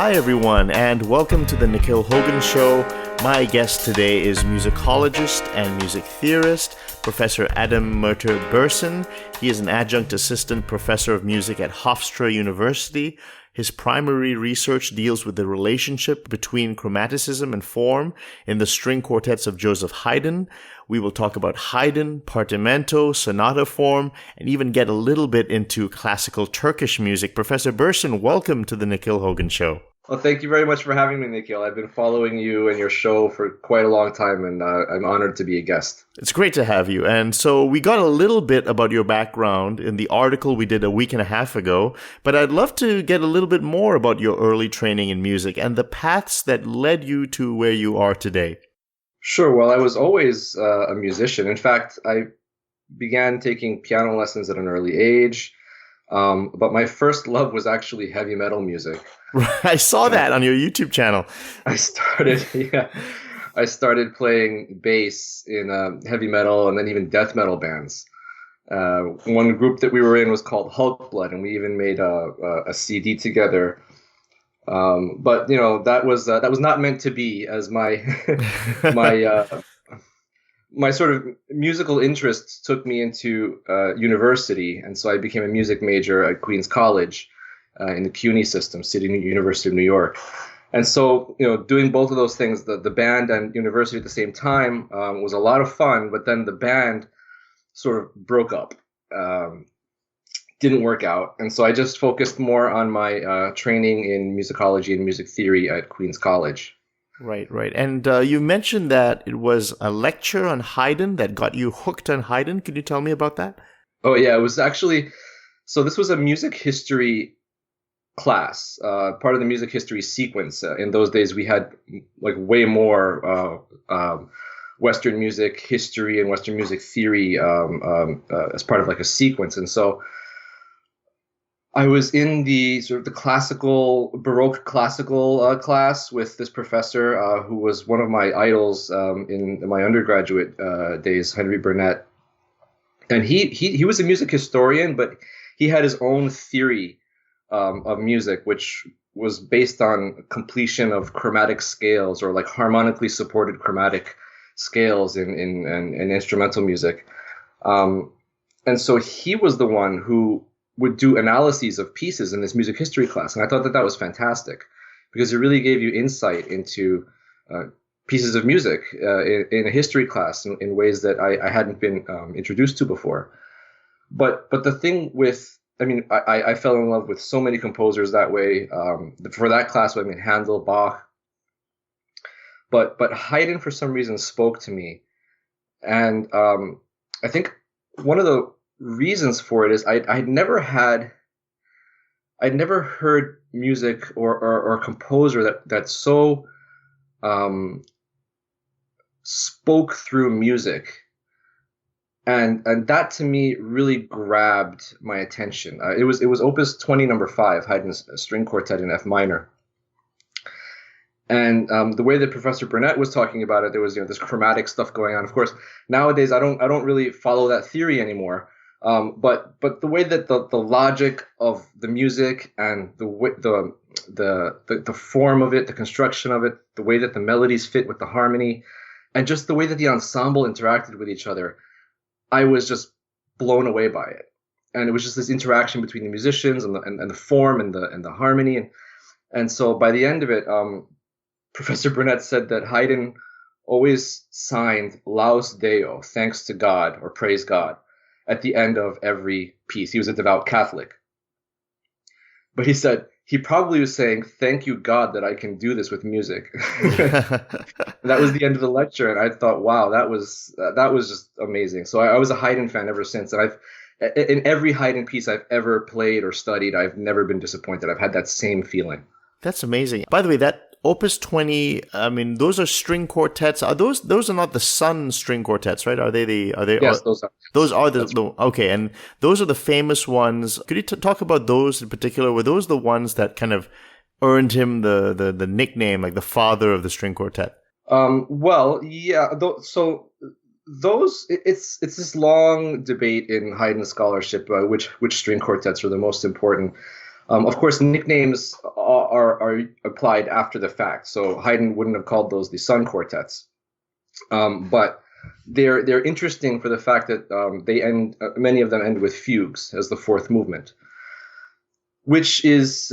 Hi everyone, and welcome to the Nikhil Hogan Show. My guest today is musicologist and music theorist, Professor Adem Merter Birson. He is an adjunct assistant professor of music at Hofstra University. His primary research deals with the relationship between chromaticism and form in the string quartets of Joseph Haydn. We will talk about Hayden, Partimento, Sonata form, and even get a little bit into classical Turkish music. Professor Birson, welcome to the Nikhil Hogan Show. Well, thank you very much for having me, Nikhil. I've been following you and your show for quite a long time, and I'm honored to be a guest. It's great to have you. And so we got a little bit about your background in the article we did a week and a half ago, but I'd love to get a little bit more about your early training in music and the paths that led you to where you are today. Sure. Well, I was always a musician. In fact, I began taking piano lessons at an early age. But my first love was actually heavy metal music. I saw that on your YouTube channel. I started playing bass in heavy metal and then even death metal bands. One group that we were in was called Hulk Blood, and we even made a CD together. But you know, that was not meant to be, as my my sort of musical interests took me into university, and so I became a music major at Queens College in the CUNY system, City University of New York. And so, you know, doing both of those things, the band and university at the same time, was a lot of fun. But then the band sort of broke up, didn't work out, and so I just focused more on my training in musicology and music theory at Queens College. Right. And you mentioned that it was a lecture on Haydn that got you hooked on Haydn. Could you tell me about that? Oh, yeah. It was actually, so this was a music history class, part of the music history sequence. In those days, we had like way more Western music history and Western music theory as part of like a sequence. And so I was in the sort of the Baroque classical class with this professor who was one of my idols in my undergraduate days, Henry Burnett. And he was a music historian, but he had his own theory of music, which was based on completion of chromatic scales, or like harmonically supported chromatic scales in instrumental music. And so he was the one who would do analyses of pieces in this music history class. And I thought that was fantastic, because it really gave you insight into pieces of music in a history class in ways that I hadn't been introduced to before. But the thing with, I fell in love with so many composers that way. For that class, Handel, Bach. But Haydn, for some reason, spoke to me. And I think one of the reasons for it is I'd never heard music or a composer that so spoke through music, and that to me really grabbed my attention. It was Opus 20 number 5, Haydn's string quartet in F minor. And the way that Professor Burnett was talking about it, there was this chromatic stuff going on. Of course, nowadays I don't really follow that theory anymore. But the way that the logic of the music and the form of it, the construction of it, the way that the melodies fit with the harmony, and just the way that the ensemble interacted with each other, I was just blown away by it. And it was just this interaction between the musicians and the form and the harmony, and so by the end of it, Professor Burnett said that Haydn always signed Laus Deo, thanks to God or praise God, at the end of every piece. He was a devout Catholic. But he said he probably was saying, thank you, God, that I can do this with music. That was the end of the lecture. And I thought, wow, that was just amazing. So I was a Haydn fan ever since. And in every Haydn piece I've ever played or studied, I've never been disappointed. I've had that same feeling. That's amazing. By the way, that Opus 20, those are string quartets. Are those are not the Sun string quartets, right? Are they? Yes, those are. Those are okay, and those are the famous ones. Could you talk about those in particular? Were those the ones that kind of earned him the nickname, like the father of the string quartet? Well, yeah. So those, it's this long debate in Haydn scholarship which string quartets are the most important. Of course, nicknames are applied after the fact. So Haydn wouldn't have called those the Sun Quartets, but they're interesting for the fact that they end many of them end with fugues as the fourth movement, which is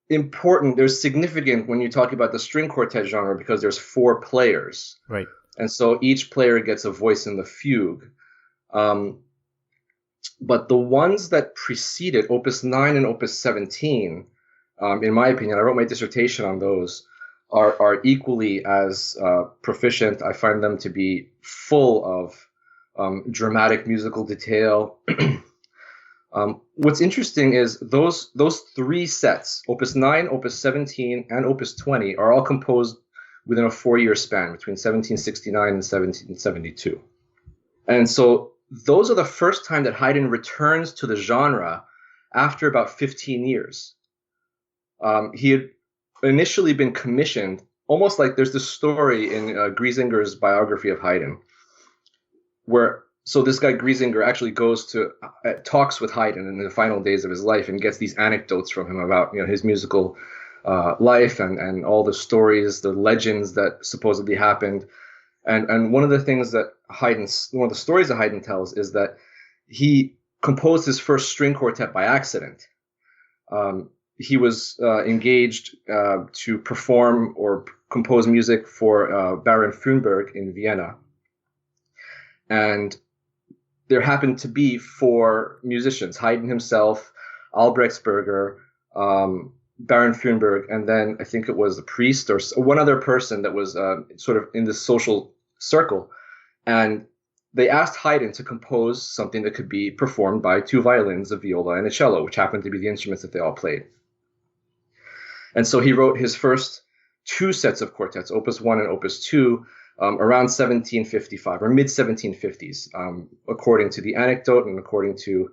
important. There's significant when you talk about the string quartet genre because there's four players, Right. and so each player gets a voice in the fugue. But the ones that preceded Opus 9 and Opus 17, in my opinion, I wrote my dissertation on those, are equally as proficient. I find them to be full of dramatic musical detail. What's interesting is those three sets, Opus 9, Opus 17, and Opus 20, are all composed within a 4-year span between 1769 and 1772. And so those are the first time that Haydn returns to the genre after about 15 years. He had initially been commissioned, almost like there's this story in Griesinger's biography of Haydn, where so this guy Griesinger actually goes to talks with Haydn in the final days of his life and gets these anecdotes from him about his musical life and all the stories, the legends that supposedly happened. And one of the things that one of the stories that Haydn tells is that he composed his first string quartet by accident. He was engaged to perform or compose music for Baron Fürnberg in Vienna. And there happened to be 4 musicians, Haydn himself, Albrechtsberger, Baron Fürnberg, and then I think it was a priest or one other person that was sort of in this social circle. And they asked Haydn to compose something that could be performed by 2 violins, a viola, and a cello, which happened to be the instruments that they all played. And so he wrote his first 2 sets of quartets, Opus 1 and Opus 2, around 1755 or mid 1750s, according to the anecdote and according to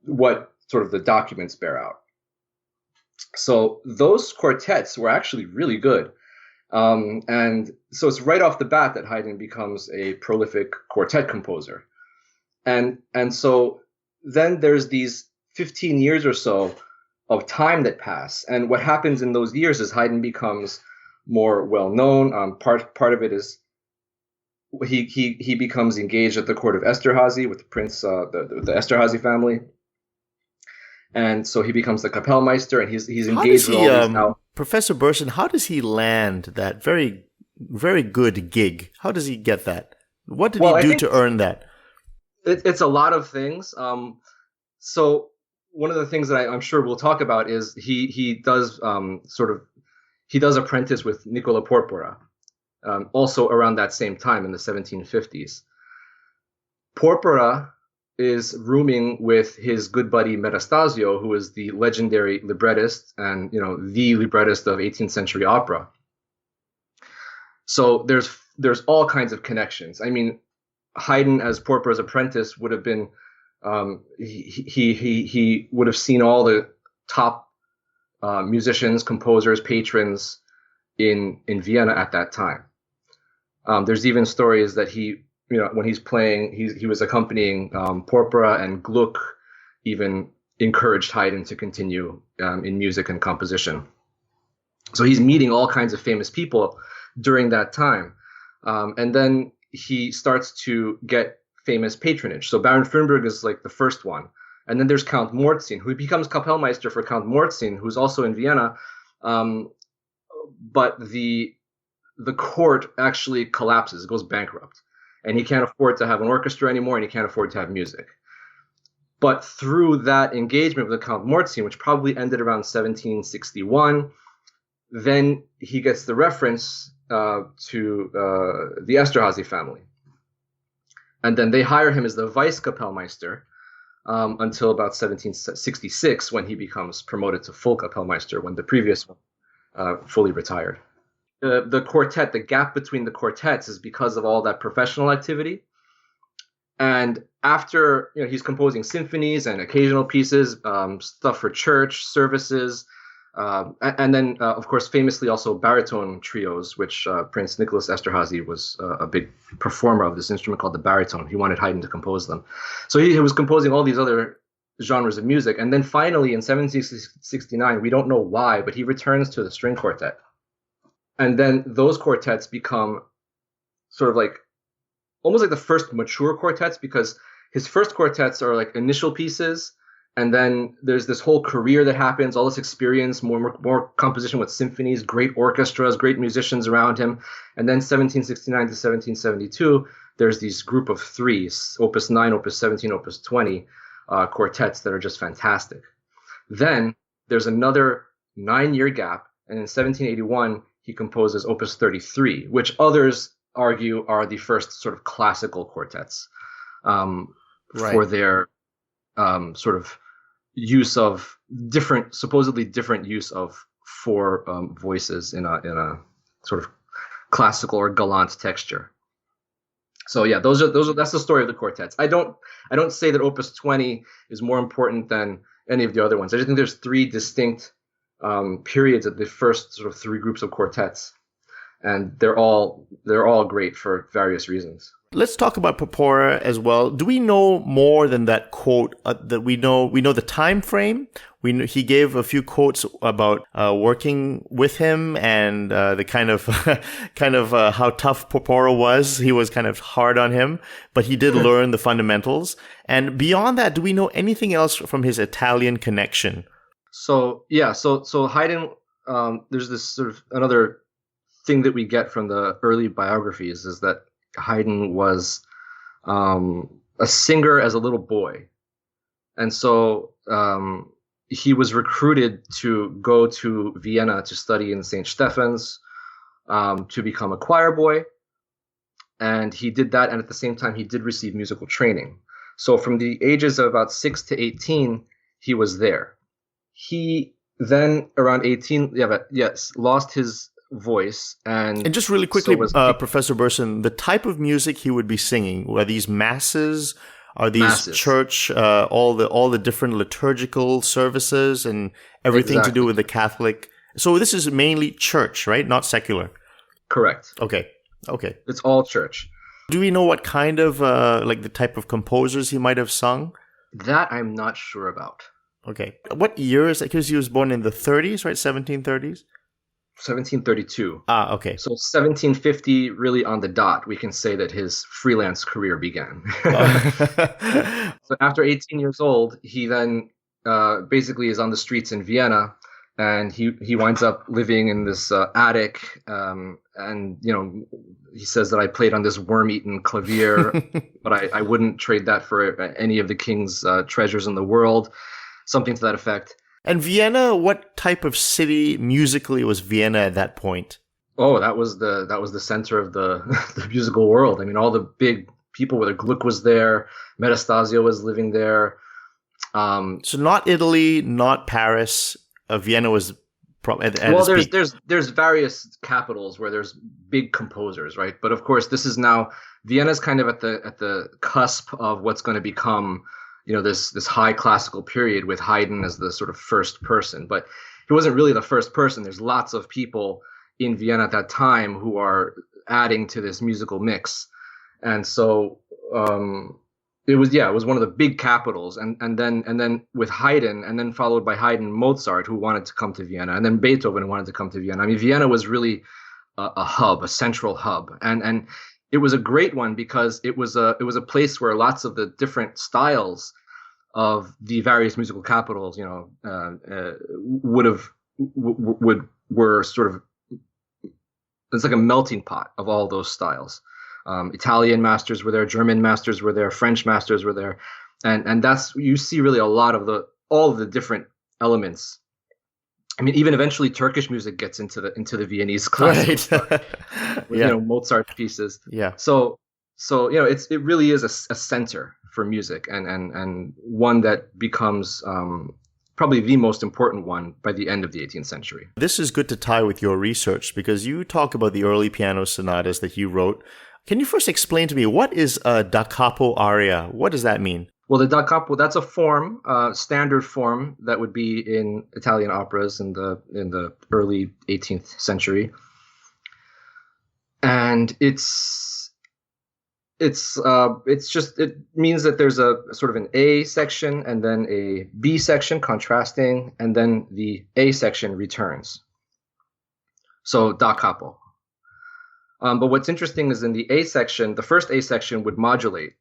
what sort of the documents bear out. So those quartets were actually really good. And so it's right off the bat that Haydn becomes a prolific quartet composer. And so then there's these 15 years or so of time that pass. And what happens in those years is Haydn becomes more well-known. Part of it is he becomes engaged at the court of Esterhazy with the prince, the Esterhazy family. And so he becomes the Kapellmeister, and he's engaged with all these now. Professor Birson, how does he land that very, very good gig? How does he get that? What did he do to earn that? It's a lot of things. So one of the things that I'm sure we'll talk about is he does apprentice with Nicola Porpora, also around that same time in the 1750s. Porpora is rooming with his good buddy Metastasio, who is the legendary librettist and the librettist of 18th century opera. So there's all kinds of connections. I mean, Haydn as Porpora's apprentice would have been he would have seen all the top musicians, composers, patrons in Vienna at that time. There's even stories that he, when he's playing, he was accompanying Porpora, and Gluck even encouraged Haydn to continue in music and composition. So he's meeting all kinds of famous people during that time. And then he starts to get famous patronage. So Baron Fürnberg is like the first one. And then there's Count Morzin, who becomes Kapellmeister for Count Morzin, who's also in Vienna. But the court actually collapses, it goes bankrupt. And he can't afford to have an orchestra anymore, and he can't afford to have music. But through that engagement with the Count Morzin, which probably ended around 1761, then he gets the reference to the Esterhazy family. And then they hire him as the vice Kapellmeister until about 1766, when he becomes promoted to full Kapellmeister, when the previous one fully retired. The quartet, the gap between the quartets is because of all that professional activity. And after, he's composing symphonies and occasional pieces, stuff for church services, and then, of course, famously also baritone trios, which Prince Nicholas Esterhazy was a big performer of this instrument called the baritone. He wanted Haydn to compose them. So he was composing all these other genres of music. And then finally in 1769, we don't know why, but he returns to the string quartet. And then those quartets become sort of like almost like the first mature quartets, because his first quartets are like initial pieces, and then there's this whole career that happens, all this experience, more composition with symphonies, great orchestras, great musicians around him. And then 1769 to 1772, there's these group of threes, Opus 9, Opus 17, Opus 20 quartets that are just fantastic. Then there's another 9-year gap, and in 1781, he composes Opus 33, which others argue are the first sort of classical quartets for their sort of use of supposedly different use of four voices in a sort of classical or galant texture. So yeah, that's the story of the quartets. I don't say that Opus 20 is more important than any of the other ones. I just think there's three distinct periods of the first sort of three groups of quartets, and they're all great for various reasons. Let's talk about Porpora as well. Do we know more than that quote that we know? We know the time frame. He gave a few quotes about working with him and the kind of how tough Porpora was. He was kind of hard on him, but he did learn the fundamentals. And beyond that, do we know anything else from his Italian connection? So Haydn, there's this sort of another thing that we get from the early biographies is that Haydn was a singer as a little boy. And so he was recruited to go to Vienna to study in St. Stephan's, to become a choir boy. And he did that. And at the same time, he did receive musical training. So from the ages of about 6 to 18, he was there. He then around 18, lost his voice. And just really quickly, Professor Birson, the type of music he would be singing, were these masses? Are these church, all the different liturgical services and everything to do with the Catholic? So this is mainly church, right? Not secular. Correct. Okay. It's all church. Do we know what kind of, like the type of composers he might have sung? That I'm not sure about. Okay. What year is it? Because he was born in the 30s, right? 1730s? 1732. Ah, okay. So 1750, really on the dot, we can say that his freelance career began. So after 18 years old, he then basically is on the streets in Vienna, and he winds up living in this attic. And, he says that I played on this worm-eaten clavier, but I wouldn't trade that for any of the king's treasures in the world, something to that effect. And Vienna, what type of city musically was Vienna at that point? Oh, that was the center of the musical world. I mean, all the big people, whether Gluck was there, Metastasio was living there. So not Italy, not Paris. Vienna was there's various capitals where there's big composers, right? But of course, Vienna's kind of at the cusp of what's going to become, this high classical period with Haydn as the sort of first person. But he wasn't really the first person. There's lots of people in Vienna at that time who are adding to this musical mix. And so it was one of the big capitals. And then with Haydn, and then followed by Haydn, Mozart, who wanted to come to Vienna, and then Beethoven, who wanted to come to Vienna. I mean, Vienna was really a central hub. And it was a great one because it was a place where lots of the different styles of the various musical capitals, were sort of, it's like a melting pot of all those styles. Italian masters were there, German masters were there, French masters were there, and that's, you see really a lot of all of the different elements. I mean, even eventually Turkish music gets into the Viennese classical, right. With, Mozart pieces. Yeah. So it really is a center for music, and one that becomes probably the most important one by the end of the 18th century. This is good to tie with your research because you talk about the early piano sonatas that you wrote. Can you first explain to me, what is a da capo aria? What does that mean? Well, the da capo, that's a form, standard form that would be in Italian operas in the early 18th century. And it's It means that there's a sort of an A section and then a B section contrasting, and then the A section returns. So da capo. But what's interesting is in the A section, the first A section would modulate,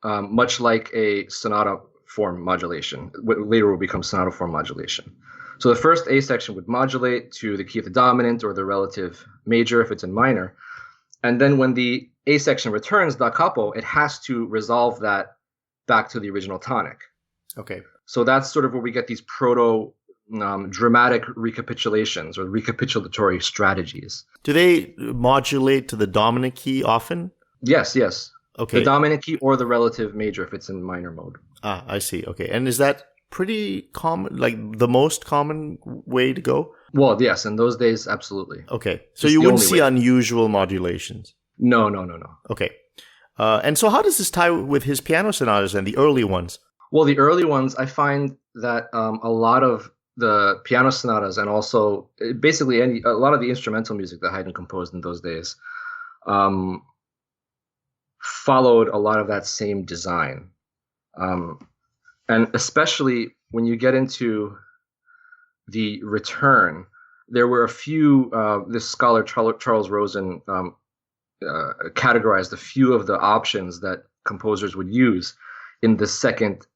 much like a sonata form modulation. What later will become sonata form modulation. So the first A section would modulate to the key of the dominant or the relative major if it's in minor. And then when the A section returns da capo, it has to resolve that back to the original tonic. Okay. So that's sort of where we get these proto dramatic recapitulations or recapitulatory strategies. Do they modulate to the dominant key often? Yes. Okay. The dominant key or the relative major if it's in minor mode. Ah, I see. Okay. And is that pretty common, like the most common way to go? Well, yes, in those days, absolutely. Okay. So It's you the wouldn't only see way. unusual modulations? No. Okay. And so how does this tie with his piano sonatas and the early ones? Well, the early ones, I find that a lot of the piano sonatas and also basically a lot of the instrumental music that Haydn composed in those days followed a lot of that same design. And especially when you get into the return, there were a few, this scholar Charles Rosen categorized a few of the options that composers would use in the second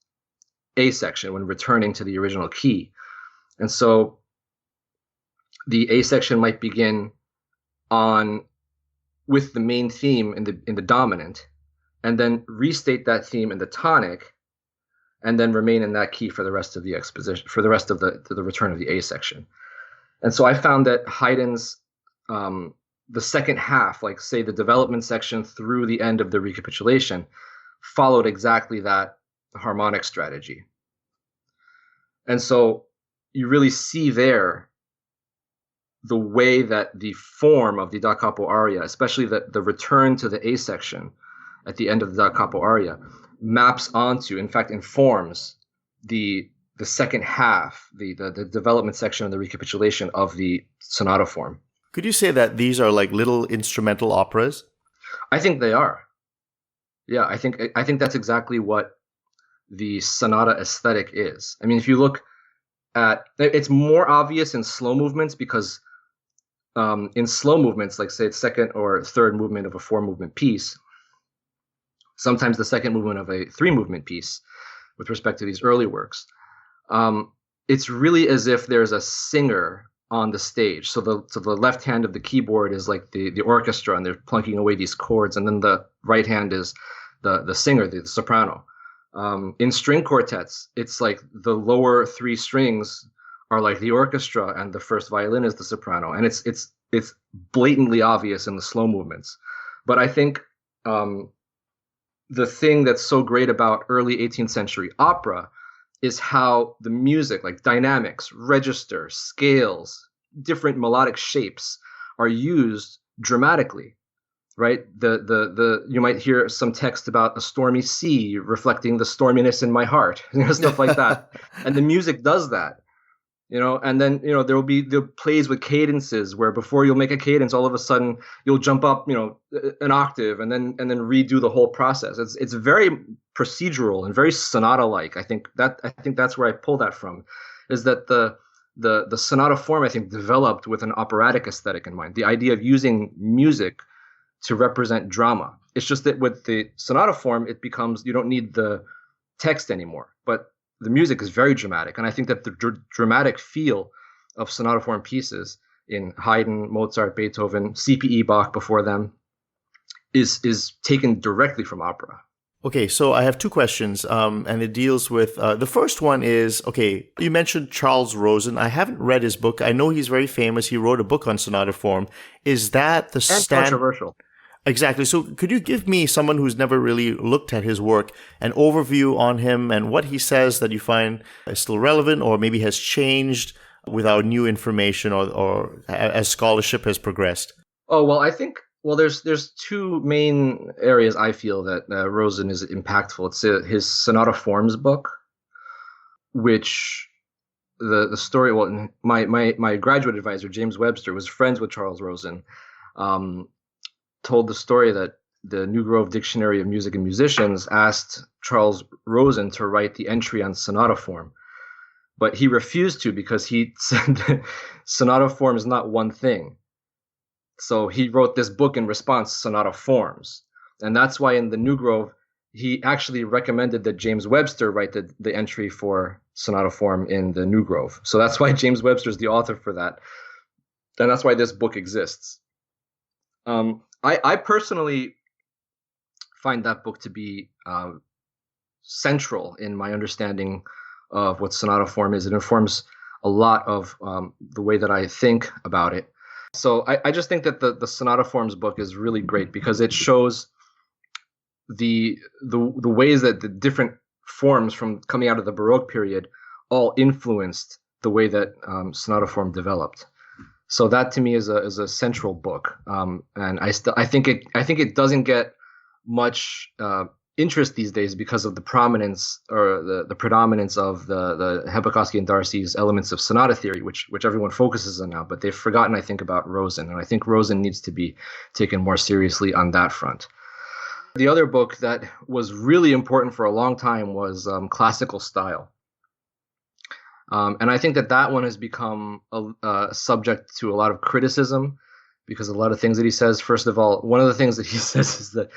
A section when returning to the original key. And so the A section might begin with the main theme in the dominant, and then restate that theme in the tonic, and then remain in that key for the rest of the exposition, for the rest of the return of the A section. And so I found that Haydn's the second half, like say the development section through the end of the recapitulation, followed exactly that harmonic strategy. And so you really see there the way that the form of the da capo aria, especially the return to the A section at the end of the da capo aria, maps onto, in fact, informs the second half, the development section and the recapitulation of the sonata form. Could you say that these are like little instrumental operas? I think they are. Yeah, I think that's exactly what the sonata aesthetic is. I mean, if you look at, it's more obvious in slow movements because in slow movements, like say it's second or third movement of a 4-movement piece, sometimes the second movement of a 3-movement piece, with respect to these early works, it's really as if there's a singer on the stage. So the left hand of the keyboard is like the orchestra, and they're plunking away these chords, and then the right hand is the singer, the soprano. In string quartets, it's like the lower 3 strings are like the orchestra, and the first violin is the soprano, and it's blatantly obvious in the slow movements. But I think the thing that's so great about early 18th century opera is how the music, like dynamics, register, scales, different melodic shapes, are used dramatically. Right? You might hear some text about a stormy sea reflecting the storminess in my heart, stuff like that. And the music does that, and then, there will be the plays with cadences where before you'll make a cadence, all of a sudden you'll jump up, an octave and then redo the whole process. It's very procedural and very sonata-like. I think that's where I pull that from, is that the sonata form, I think, developed with an operatic aesthetic in mind, the idea of using music to represent drama. It's just that with the sonata form, it becomes, you don't need the text anymore, but the music is very dramatic. And I think that the dramatic feel of sonata form pieces in Haydn, Mozart, Beethoven, CPE, Bach before them is taken directly from opera. Okay, so I have 2 questions, and it deals with, the first one is, okay, you mentioned Charles Rosen. I haven't read his book. I know he's very famous. He wrote a book on sonata form. Is that the Controversial. Exactly. So could you give me, someone who's never really looked at his work, an overview on him and what he says that you find is still relevant or maybe has changed with our new information or as scholarship has progressed? Oh, well, I think, there's 2 main areas I feel that Rosen is impactful. It's his sonata forms book, which the story, my graduate advisor, James Webster, was friends with Charles Rosen, told the story that the New Grove Dictionary of Music and Musicians asked Charles Rosen to write the entry on sonata form. But he refused to because he said sonata form is not one thing. So he wrote this book in response, Sonata Forms. And that's why in the New Grove, he actually recommended that James Webster write the entry for sonata form in the New Grove. So that's why James Webster is the author for that. And that's why this book exists. I personally find that book to be central in my understanding of what sonata form is. It informs a lot of the way that I think about it. So I just think that the Sonata Forms book is really great because it shows the ways that the different forms from coming out of the Baroque period all influenced the way that sonata form developed. So that to me is a central book, and I think it doesn't get much interest these days because of the prominence or the predominance of the Hepakovsky and Darcy's elements of sonata theory, which everyone focuses on now. But they've forgotten, I think, about Rosen, and I think Rosen needs to be taken more seriously on that front. The other book that was really important for a long time was Classical Style. And I think that one has become subject to a lot of criticism because a lot of things that he says. First of all, one of the things that he says is that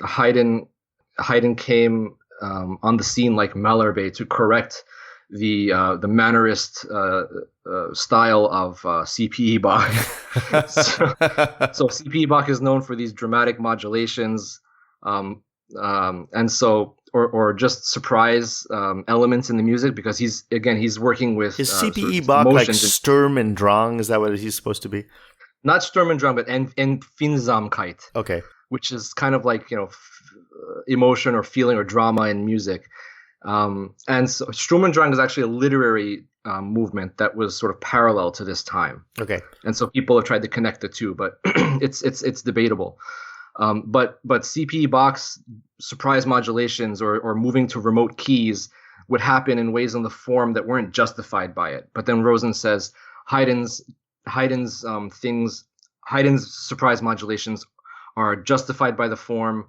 Haydn came on the scene like Malherbe to correct the Mannerist style of C.P.E. Bach. so C.P.E. Bach is known for these dramatic modulations, and so or just surprise elements in the music because he's working with his C.P.E. Bach like Sturm und Drang. Is that what he's supposed to be? Not Sturm und Drang, but Empfindsamkeit. Okay. Which is kind of like, emotion or feeling or drama in music. And so Sturm und Drang is actually a literary movement that was sort of parallel to this time. Okay. And so people have tried to connect the two, but it's debatable. But C.P. Bach's surprise modulations or moving to remote keys would happen in ways in the form that weren't justified by it. But then Rosen says Haydn's surprise modulations are justified by the form,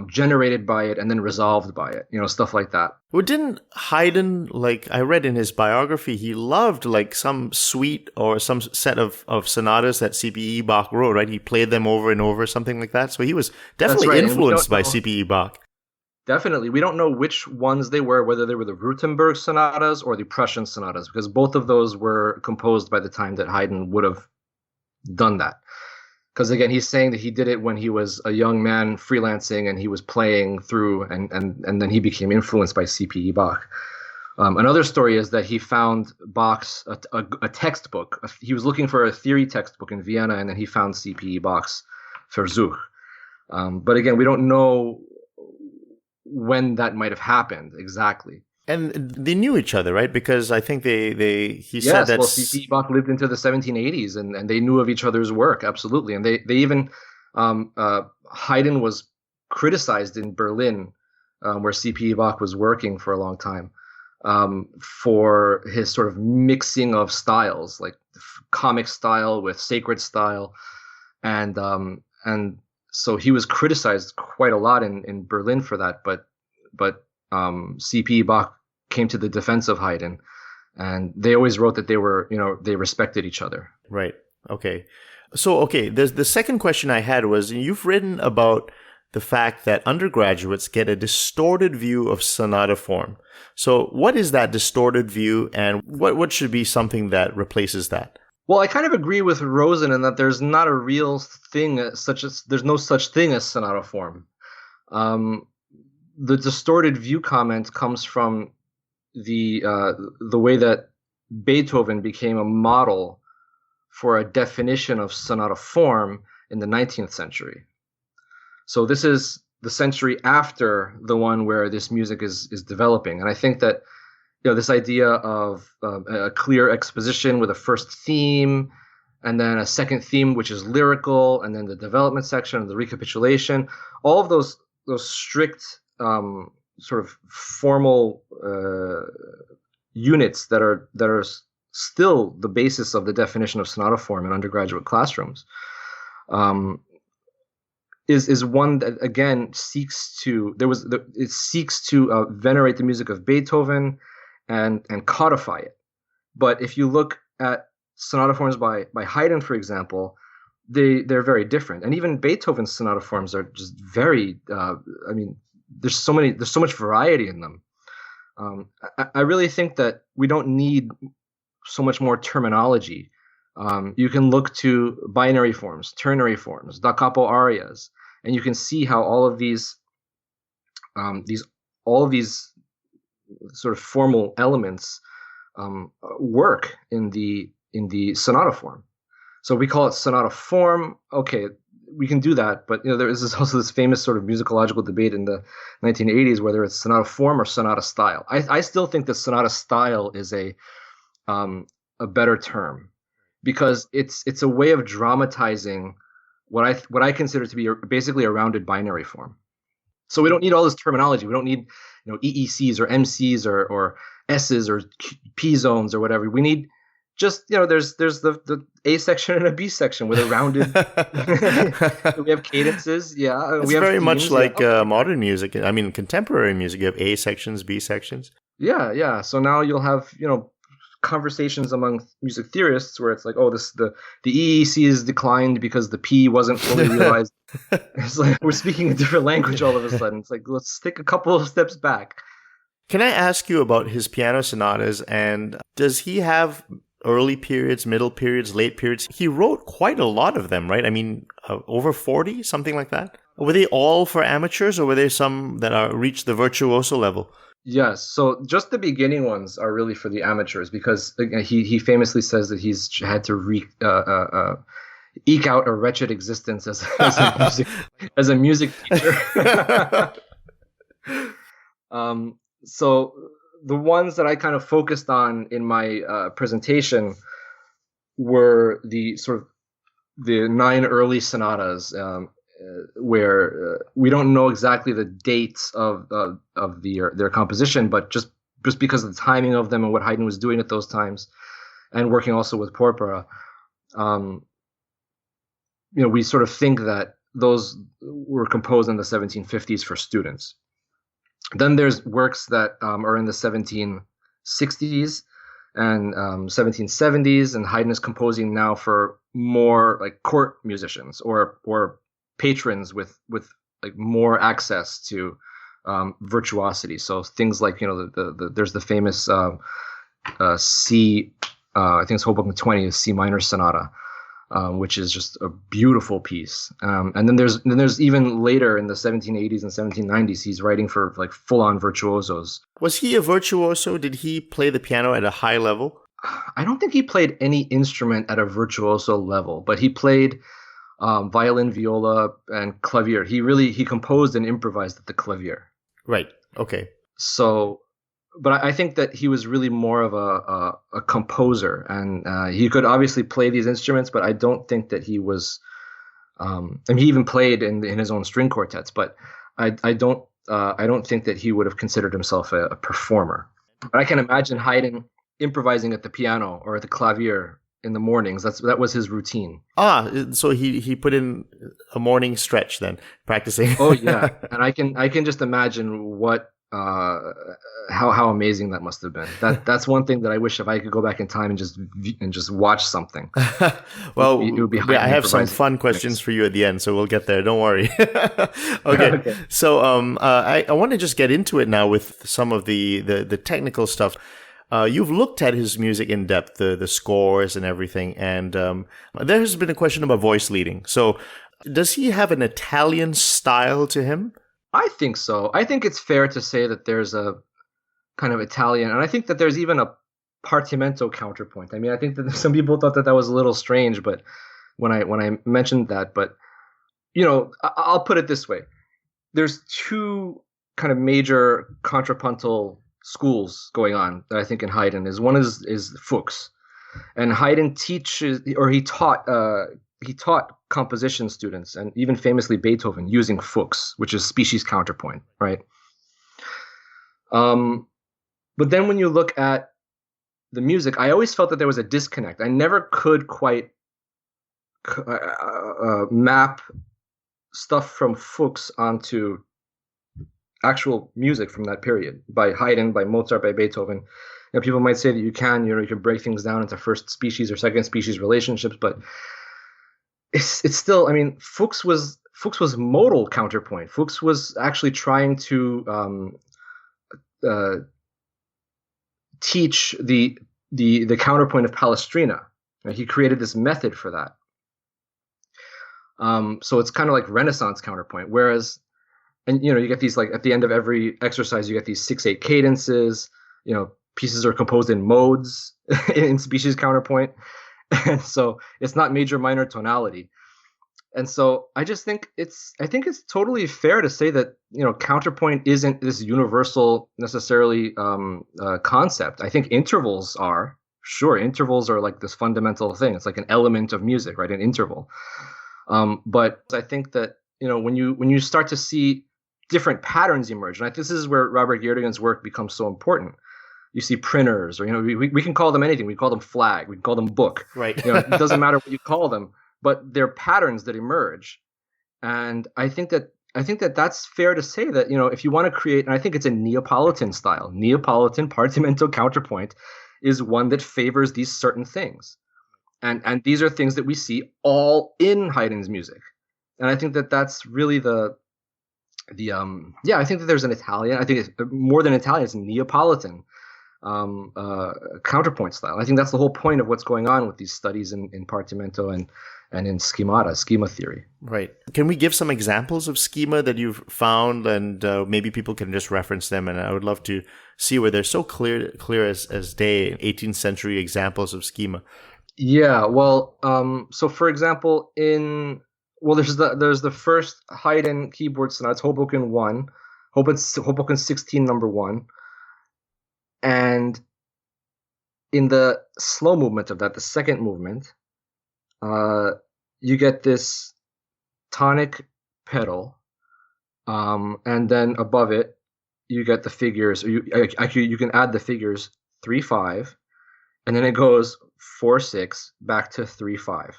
generated by it, and then resolved by it. Stuff like that. Well, didn't Haydn, I read in his biography, he loved some suite or some set of sonatas that C.P.E. Bach wrote, right? He played them over and over, something like that. So he was definitely influenced by C.P.E. Bach. Definitely. We don't know which ones they were, whether they were the Württemberg sonatas or the Prussian sonatas, because both of those were composed by the time that Haydn would have done that. Because again, he's saying that he did it when he was a young man freelancing and he was playing through, and then he became influenced by C.P.E. Bach. Another story is that he found Bach's a textbook. He was looking for a theory textbook in Vienna, and then he found C.P.E. Bach's Versuch. But again, we don't know when that might have happened exactly. And they knew each other, right? Because I think he said that... Yes, C.P. Bach lived into the 1780s, and they knew of each other's work, absolutely. And they even... Haydn was criticized in Berlin, where C.P. Bach was working for a long time, for his sort of mixing of styles, like comic style with sacred style. And so he was criticized quite a lot in Berlin for that, but C.P. Bach came to the defense of Haydn, and they always wrote that they respected each other. Right. Okay. So, the second question I had was, you've written about the fact that undergraduates get a distorted view of sonata form. So what is that distorted view, and what should be something that replaces that? Well, I kind of agree with Rosen in that there's not a real thing there's no such thing as sonata form. The distorted view comment comes from the way that Beethoven became a model for a definition of sonata form in the 19th century. So this is the century after the one where this music is developing. And I think that this idea of a clear exposition with a first theme and then a second theme which is lyrical, and then the development section and the recapitulation, all of those strict sort of formal units that are still the basis of the definition of sonata form in undergraduate classrooms. is one that again seeks to venerate the music of Beethoven and codify it. But if you look at sonata forms by Haydn, for example, they're very different. And even Beethoven's sonata forms are just very. There's so much variety in them. I really think that we don't need so much more terminology. You can look to binary forms, ternary forms, da capo arias, and you can see how all of these sort of formal elements work in the sonata form. So we call it sonata form. Okay, we can do that, but there is also this famous sort of musicological debate in the 1980s whether it's sonata form or sonata style. I still think that sonata style is a better term, because it's a way of dramatizing what I consider to be basically a rounded binary form. So we don't need all this terminology. We don't need EECs or MCs or S's or P zones or whatever. We need just there's the A section and a B section with a rounded. We have cadences, yeah. It's very much like modern music. I mean, contemporary music. You have A sections, B sections. Yeah. So now you'll have conversations among music theorists where it's like, oh, the EEC is declined because the P wasn't fully realized. It's like we're speaking a different language all of a sudden. It's like, let's take a couple of steps back. Can I ask you about his piano sonatas, and does he have early periods, middle periods, late periods? He wrote quite a lot of them, right? I mean, over 40, something like that. Were they all for amateurs, or were there some that reached the virtuoso level? Yes. So just the beginning ones are really for the amateurs, because he famously says that he's had to eke out a wretched existence as a music teacher. So the ones that I kind of focused on in my presentation were the 9 early sonatas, where we don't know exactly the dates of their composition, but just because of the timing of them and what Haydn was doing at those times, and working also with Porpora, we sort of think that those were composed in the 1750s for students. Then there's works that are in the 1760s and 1770s, and Haydn is composing now for more like court musicians or patrons with like more access to virtuosity. So things like there's the famous C, I think it's Opus 20, the C minor sonata, which is just a beautiful piece. And then there's even later in the 1780s and 1790s, he's writing for like full-on virtuosos. Was he a virtuoso? Did he play the piano at a high level? I don't think he played any instrument at a virtuoso level, but he played violin, viola, and clavier. He composed and improvised at the clavier. Right. Okay. So, but I think that he was really more of a composer, and he could obviously play these instruments, but I don't think that he was. He even played in his own string quartets, but I don't think that he would have considered himself a performer. But I can imagine Haydn improvising at the piano or at the clavier in the mornings. That was his routine. So he put in a morning stretch then, practicing. Oh yeah, and I can just imagine what how amazing that must have been. That's one thing that I wish if I could go back in time and just watch something. Well, it would be I have some fun questions for you at the end, so we'll get there. Don't worry. Okay. So I want to just get into it now with some of the technical stuff. You've looked at his music in depth, the scores and everything, and there has been a question about voice leading. So does he have an Italian style to him? I think so. I think it's fair to say that there's a kind of Italian, and I think that there's even a Partimento counterpoint. I mean, I think that some people thought that was a little strange, but when I mentioned that, but I'll put it this way: there's two kind of major contrapuntal schools going on that I think in Haydn is one is Fuchs, and Haydn he taught composition students, and even famously Beethoven, using Fuchs, which is species counterpoint, right? But then when you look at the music, I always felt that there was a disconnect. I never could quite map stuff from Fuchs onto actual music from that period by Haydn, by Mozart, by Beethoven. People might say that you can break things down into first species or second species relationships, but it's still, I mean, Fuchs was modal counterpoint. Fuchs was actually trying to teach the counterpoint of Palestrina. He created this method for that. So it's kind of like Renaissance counterpoint. Whereas, and you get these, like, at the end of every exercise, you get these 6/8 cadences. Pieces are composed in modes in species counterpoint, and so it's not major minor tonality. And so I think it's totally fair to say that counterpoint isn't this universal necessarily concept. I think intervals are. Sure, intervals are like this fundamental thing. It's like an element of music, right? An interval. But I think that when you start to see different patterns emerge, and this is where Robert Gierdigan's work becomes so important. You see printers, or we can call them anything. We call them flag. We can call them book. Right. It doesn't matter what you call them, but they're patterns that emerge. And I think that that's fair to say that if you want to create, and I think it's a Neapolitan style. Neapolitan Partimento counterpoint is one that favors these certain things, and these are things that we see all in Haydn's music. And I think that that's really I think that there's an Italian. I think it's more than Italian. It's Neapolitan counterpoint style. I think that's the whole point of what's going on with these studies in Partimento and in schema theory. Right. Can we give some examples of schema that you've found, and maybe people can just reference them? And I would love to see where they're so clear as day, 18th century examples of schema. Yeah. Well, so for example, there's the first Haydn keyboard sonata, Hoboken 1, Hoboken 16, number 1. And in the slow movement of that, the second movement, you get this tonic pedal, and then above it, you get the figures. You can add the figures 3/5, and then it goes 4/6 back to 3/5.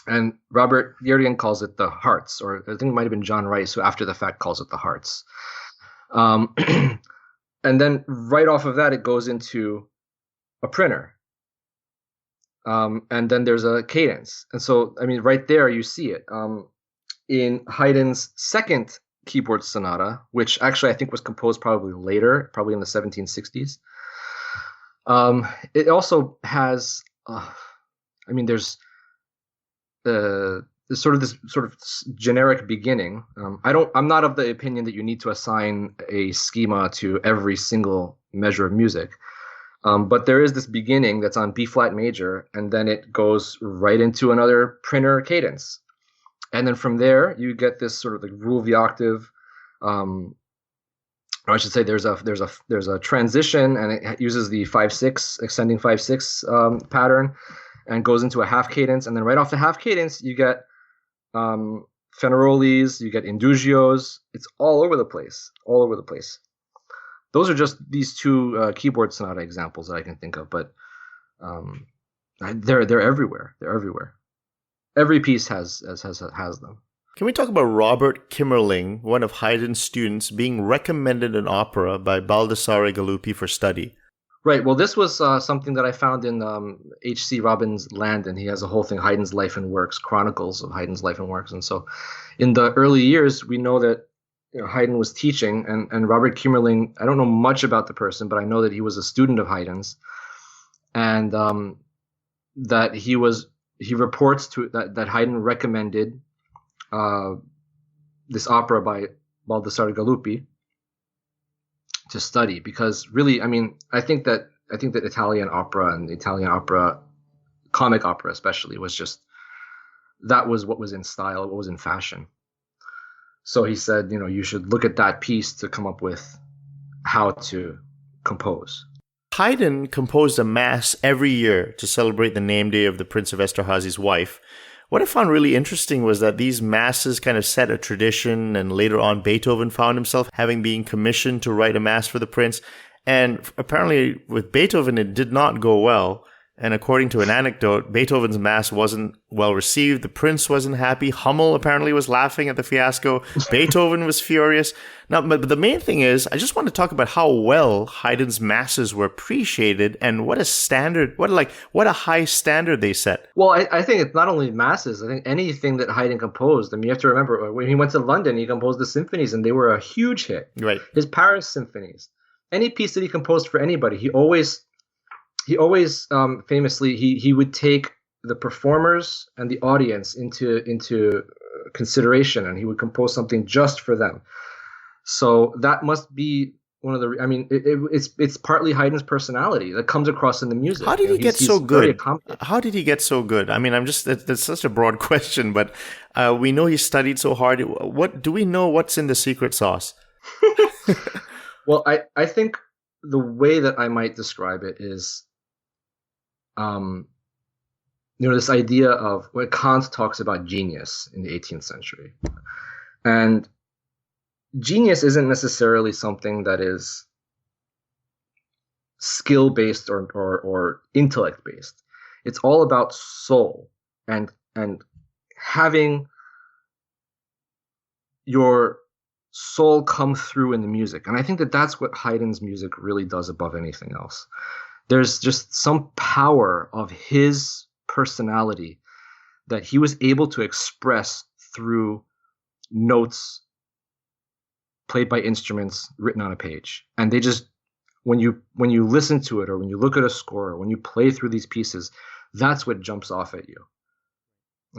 And Robert Gierdigan calls it the hearts, or I think it might have been John Rice who, after the fact, calls it the hearts. And then right off of that, it goes into a printer. And then there's a cadence. And so, I mean, right there, you see it. In Haydn's second keyboard sonata, which actually I think was composed probably later, probably in the 1760s. It also has, there's this sort of generic beginning. I'm not of the opinion that you need to assign a schema to every single measure of music. But there is this beginning that's on B flat major, and then it goes right into another printer cadence. And then from there, you get this sort of like rule of the octave. Or I should say there's a transition, and it uses the 5/6, extending 5/6 pattern, and goes into a half cadence. And then right off the half cadence, you get Fenaroli's, you get Indugios. It's all over the place. Those are just these two keyboard sonata examples that I can think of, but they're everywhere. They're everywhere. Every piece has them. Can we talk about Robert Kimmerling, one of Haydn's students, being recommended an opera by Baldassare Galuppi for study? Right. Well, this was something that I found in H.C. Robbins' Landon. He has a whole thing, Haydn's Life and Works, Chronicles of Haydn's Life and Works. And so in the early years, we know that Haydn was teaching, and Robert Kimmerling, I don't know much about the person, but I know that he was a student of Haydn's, and that he reports that Haydn recommended this opera by Baldassare Galuppi to study, because really, I think that Italian opera, and Italian opera, comic opera especially, that was what was in style, what was in fashion. So he said, you should look at that piece to come up with how to compose. Haydn composed a mass every year to celebrate the name day of the Prince of Esterhazy's wife. What I found really interesting was that these masses kind of set a tradition, and later on Beethoven found himself having been commissioned to write a mass for the prince. And apparently with Beethoven, it did not go well. And according to an anecdote, Beethoven's mass wasn't well received. The prince wasn't happy. Hummel apparently was laughing at the fiasco. Beethoven was furious. Now, but the main thing is, I just want to talk about how well Haydn's masses were appreciated and what a standard, what a high standard they set. Well, I think it's not only masses. I think anything that Haydn composed. I mean, you have to remember when he went to London, he composed the symphonies, and they were a huge hit. Right. His Paris symphonies, any piece that he composed for anybody, he always famously he would take the performers and the audience into consideration, and he would compose something just for them. So that must be one of the. I mean, it's partly Haydn's personality that comes across in the music. How did he get so good? How did he get so good? I mean, that's such a broad question, but we know he studied so hard. What do we know? What's in the secret sauce? Well, I think the way that I might describe it is, this idea of what Kant talks about genius in the 18th century. And genius isn't necessarily something that is skill-based or intellect-based. It's all about soul and having your soul come through in the music. And I think that that's what Haydn's music really does above anything else. There's just some power of his personality that he was able to express through notes played by instruments written on a page. And they just, when you listen to it, or when you look at a score, or when you play through these pieces, that's what jumps off at you.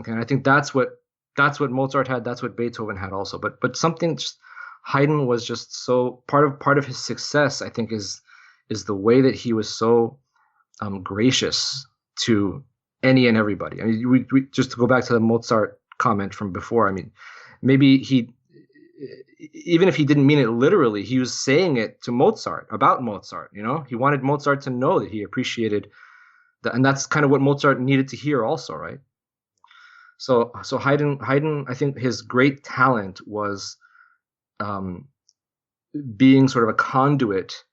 Okay, and I think that's what Mozart had, that's what Beethoven had also. But something just, Haydn was just so part of his success, I think, is the way that he was so gracious to any and everybody. I mean, we just to go back to the Mozart comment from before. I mean, maybe even if he didn't mean it literally, he was saying it to Mozart about Mozart. You know, he wanted Mozart to know that he appreciated that, and that's kind of what Mozart needed to hear, also, right? So Haydn, I think his great talent was being sort of a conduit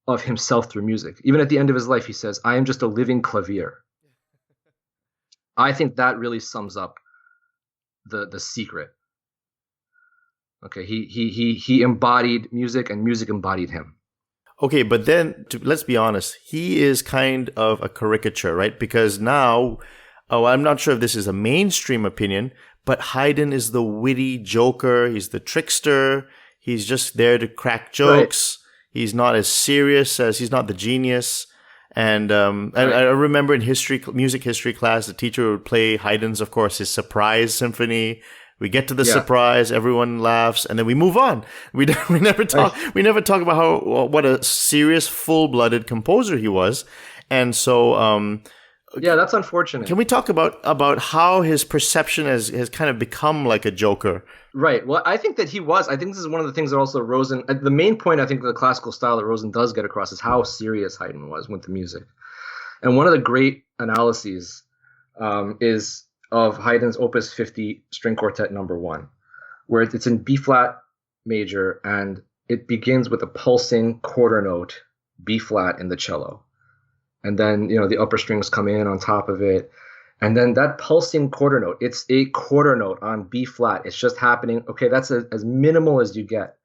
of himself through music. Even at the end of his life, he says, "I am just a living clavier." I think that really sums up the secret. Okay, he embodied music, and music embodied him. Okay, but then let's be honest, he is kind of a caricature, right? Because now, I'm not sure if this is a mainstream opinion, but Haydn is the witty joker. He's the trickster. He's just there to crack jokes. Right. He's not as serious as he's not the genius. And I remember in music history class, the teacher would play Haydn's, of course, his surprise symphony. We get to the surprise, everyone laughs, and then we move on. We never talk. Right. We never talk about what a serious, full-blooded composer he was. And so, that's unfortunate. Can we talk about how his perception has kind of become like a joker? Right. Well, I think that he was. I think this is one of the things that also Rosen. The main point, I think, of the classical style that Rosen does get across is how serious Haydn was with the music. And one of the great analyses is of Haydn's Opus 50 String Quartet No. 1, where it's in B flat major, and it begins with a pulsing quarter note, B flat in the cello. And then, the upper strings come in on top of it. And then that pulsing quarter note, it's a quarter note on B flat. It's just happening. Okay, that's as minimal as you get.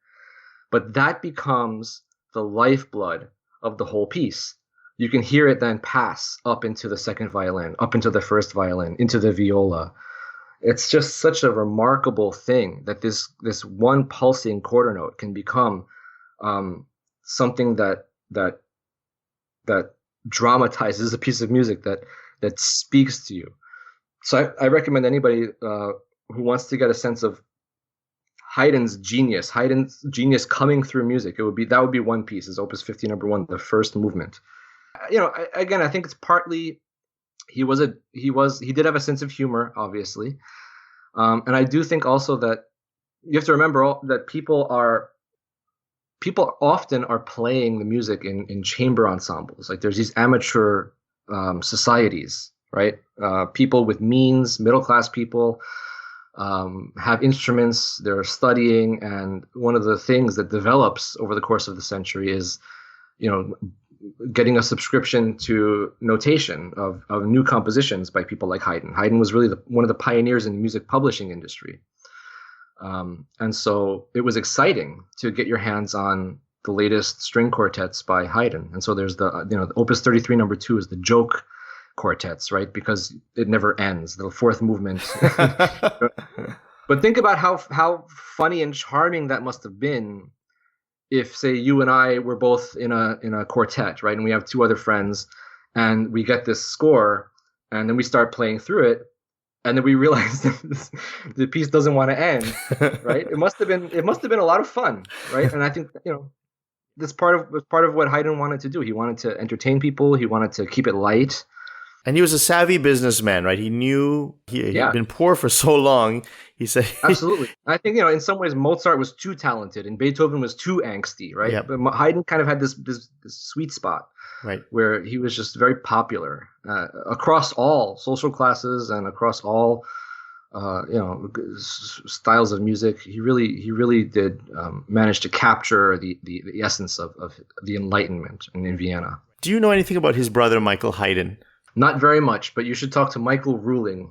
But that becomes the lifeblood of the whole piece. You can hear it then pass up into the second violin, up into the first violin, into the viola. It's just such a remarkable thing that this one pulsing quarter note can become something that dramatizes a piece of music that speaks to you. So I recommend anybody who wants to get a sense of Haydn's genius coming through music. That would be one piece, is Opus 50 No. 1, the first movement. Again, I think it's partly he did have a sense of humor, obviously, and I do think also that you have to remember that people often are playing the music in chamber ensembles. Like there's these amateur societies, right? People with means, middle class people, have instruments, they're studying, and one of the things that develops over the course of the century is, getting a subscription to notation of new compositions by people like Haydn. Haydn was really one of the pioneers in the music publishing industry. And so it was exciting to get your hands on the latest string quartets by Haydn. And so there's the Opus 33 number 2 is the joke quartets, right? Because it never ends. The fourth movement. But think about how funny and charming that must have been if, say, you and I were both in a quartet, right? And we have two other friends, and we get this score, and then we start playing through it, and then we realize that the piece doesn't want to end, right? It must have been a lot of fun, right? And I think that's part of what Haydn wanted to do. He wanted to entertain people. He wanted to keep it light. And he was a savvy businessman, right? He knew he'd been poor for so long. He said, absolutely. I think, in some ways, Mozart was too talented and Beethoven was too angsty, right? Yep. But Haydn kind of had this sweet spot, right, where he was just very popular across all social classes and across all, styles of music. He really did manage to capture the essence of the Enlightenment in Vienna. Do you know anything about his brother, Michael Haydn? Not very much, but you should talk to Michael Ruling,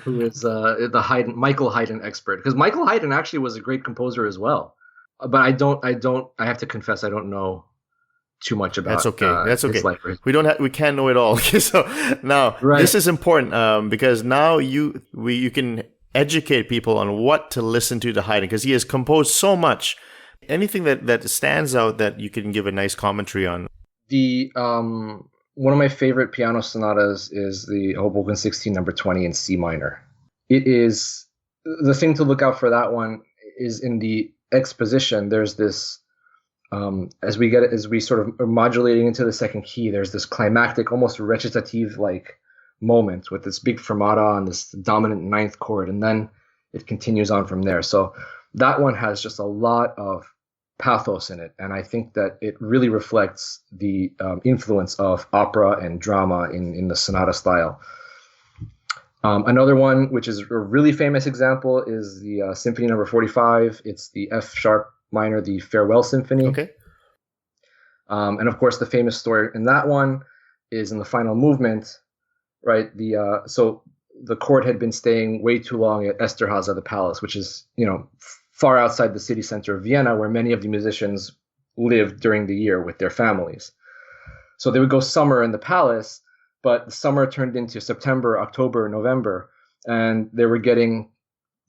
who is the Michael Haydn expert. Because Michael Haydn actually was a great composer as well. But I have to confess, I don't know too much about. That's okay. That's okay. His life. We can't know it all. So now This is important because now you can educate people on what to listen to Haydn, because he has composed so much. Anything that stands out that you can give a nice commentary on? One of my favorite piano sonatas is the Hoboken 16 number 20 in C minor. It is the thing to look out for. That one is in the exposition. There's this as we sort of are modulating into the second key, there's this climactic, almost recitative like moment with this big fermata on this dominant ninth chord, and then it continues on from there. So that one has just a lot of pathos in it, and I think that it really reflects the influence of opera and drama in the sonata style. Another one, which is a really famous example, is the Symphony Number 45. It's the F sharp minor, the Farewell Symphony. Okay. And of course, the famous story in that one is in the final movement, right? So the court had been staying way too long at Esterhazy, the palace, which is far outside the city center of Vienna, where many of the musicians lived during the year with their families. So they would go summer in the palace, but the summer turned into September, October, November, and they were getting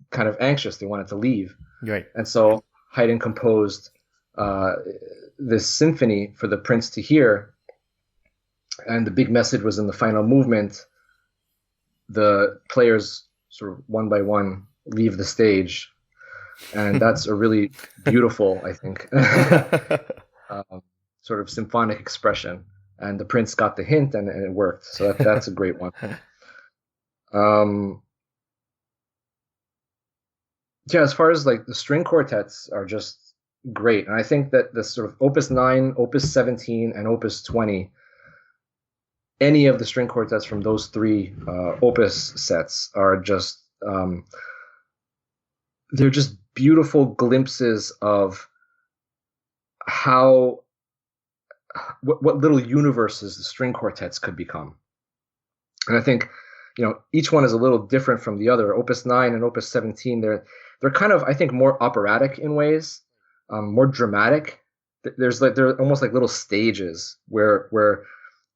kind of anxious. They wanted to leave. Right. And so Haydn composed this symphony for the prince to hear, and the big message was in the final movement. The players sort of one by one leave the stage. And that's a really beautiful, I think, sort of symphonic expression. And the prince got the hint, and it worked. So that's a great one. As far as like the string quartets are just great. And I think that the sort of Opus 9, Opus 17, and Opus 20, any of the string quartets from those three opus sets are just, they're just beautiful glimpses of what little universes the string quartets could become. And I think, each one is a little different from the other. Opus 9 and Opus 17, they're kind of, I think, more operatic in ways, more dramatic. They're almost like little stages where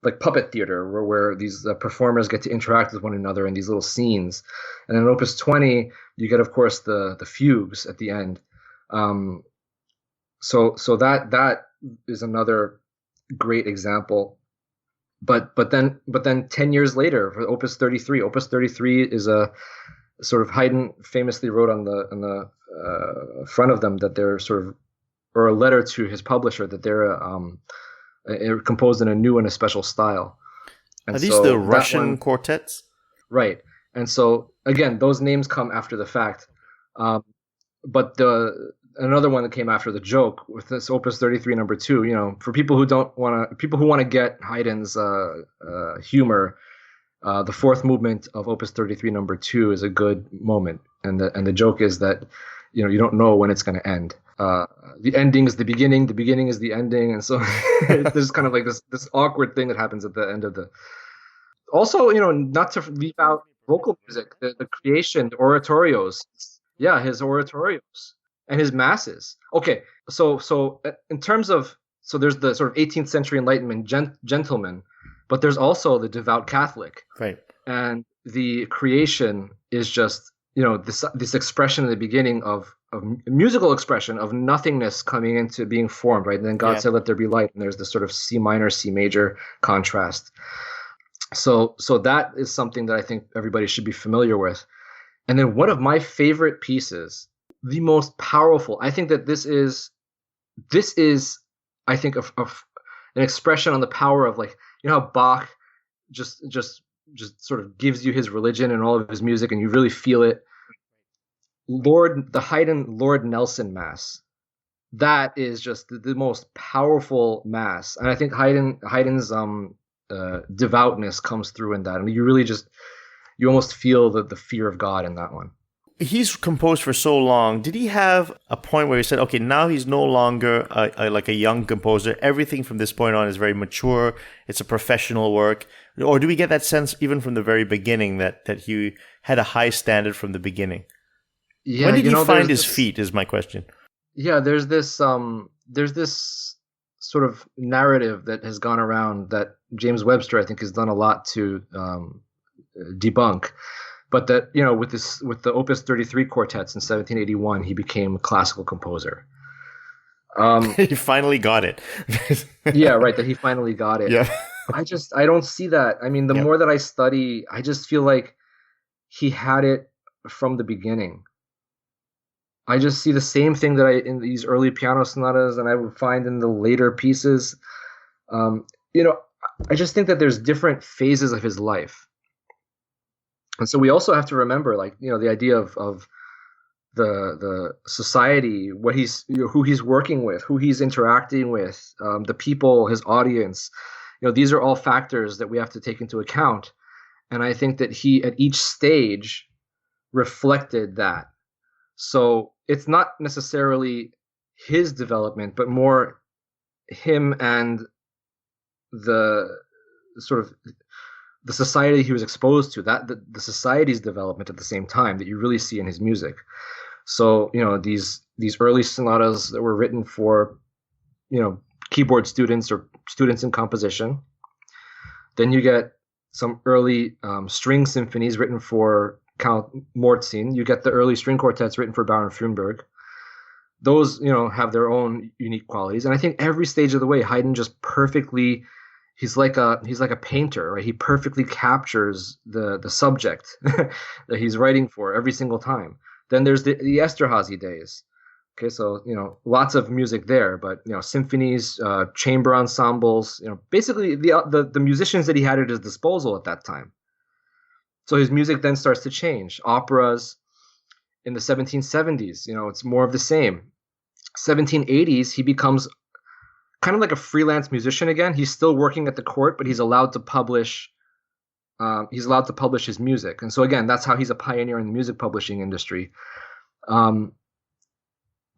like puppet theater, where these performers get to interact with one another in these little scenes. And in Opus 20, you get, of course, the fugues at the end. So that is another great example. But then 10 years later, for Opus 33, Opus 33 is a sort of, Haydn famously wrote on the front of them that they're sort of, or a letter to his publisher, that they're composed in a new and a special style. And are these the Russian quartets? Right. And so, again, those names come after the fact. But another one that came after the joke with this Opus 33 number 2, for people who want to get Haydn's humor, the fourth movement of Opus 33 number 2 is a good moment. And the joke is that, you don't know when it's going to end. the ending is the beginning is the ending, and so there's kind of like this awkward thing that happens at the end of the. Also, not to leave out vocal music, the creation, the oratorios, yeah, his oratorios and his masses. Okay, so in terms of there's the sort of 18th century Enlightenment gentleman, but there's also the devout Catholic, right? And the creation is just this expression in the beginning of musical expression of nothingness coming into being formed, right? And then God said, "Let there be light," and there's this sort of C minor, C major contrast. So that is something that I think everybody should be familiar with. And then one of my favorite pieces, the most powerful, I think that this is I think of an expression on the power of, like, how Bach just sort of gives you his religion and all of his music, and you really feel it. The Haydn Lord Nelson Mass, that is just the most powerful mass, and I think Haydn's devoutness comes through in that. I mean, you almost feel the fear of God in that one. He's composed for so long. Did he have a point where he said, okay, now he's no longer like a young composer. Everything from this point on is very mature. It's a professional work. Or do we get that sense even from the very beginning that he had a high standard from the beginning? Yeah, when did he find his feet is my question. Yeah, there's this sort of narrative that has gone around that James Webster, I think, has done a lot to debunk. But that, with the Opus 33 quartets in 1781, he became a classical composer. He finally got it. Yeah, right. That he finally got it. Yeah. I don't see that. I mean, the more that I study, I just feel like he had it from the beginning. I just see the same thing that in these early piano sonatas and I would find in the later pieces. I just think that there's different phases of his life. And so we also have to remember, like, the idea of the society, what who he's working with, who he's interacting with, the people, his audience. These are all factors that we have to take into account. And I think that he, at each stage, reflected that. So it's not necessarily his development, but more him and the sort of the society he was exposed to, that the society's development at the same time that you really see in his music. So, these early sonatas that were written for, keyboard students or students in composition. Then you get some early string symphonies written for Count Mortzin. You get the early string quartets written for Baron Frumberg. Those, have their own unique qualities. And I think every stage of the way, Haydn just perfectly, he's like a painter, right? He perfectly captures the subject that he's writing for every single time. Then there's the Esterházy days. Okay, so lots of music there, but symphonies, chamber ensembles, basically the musicians that he had at his disposal at that time. So his music then starts to change. Operas in the 1770s, it's more of the same. 1780s, he becomes kind of like a freelance musician again. He's still working at the court, but he's allowed to publish. He's allowed to publish his music, and so again, that's how he's a pioneer in the music publishing industry.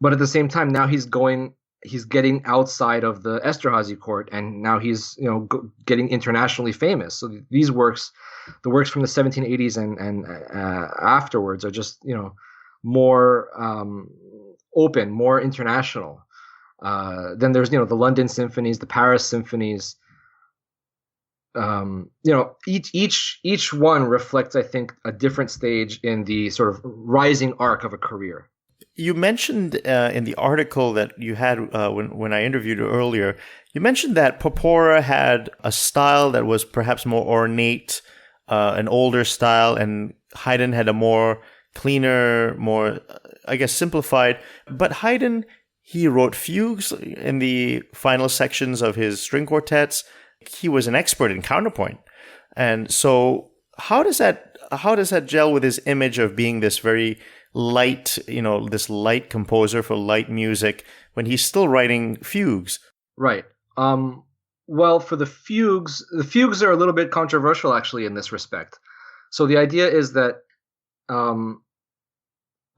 But at the same time, now he's getting outside of the Esterházy court, and now he's getting internationally famous. So these works, the works from the 1780s and afterwards, are just more open, more international. Then there's the London symphonies, the Paris symphonies. Each one reflects, I think, a different stage in the sort of rising arc of a career. You mentioned in the article that you had when I interviewed you earlier, you mentioned that Porpora had a style that was perhaps more ornate, an older style, and Haydn had a more cleaner, more, I guess, simplified. But Haydn, he wrote fugues in the final sections of his string quartets. He was an expert in counterpoint. And so how does that gel with his image of being this very light, this light composer for light music when he's still writing fugues? Right. Well, for the fugues are a little bit controversial actually in this respect. So the idea is that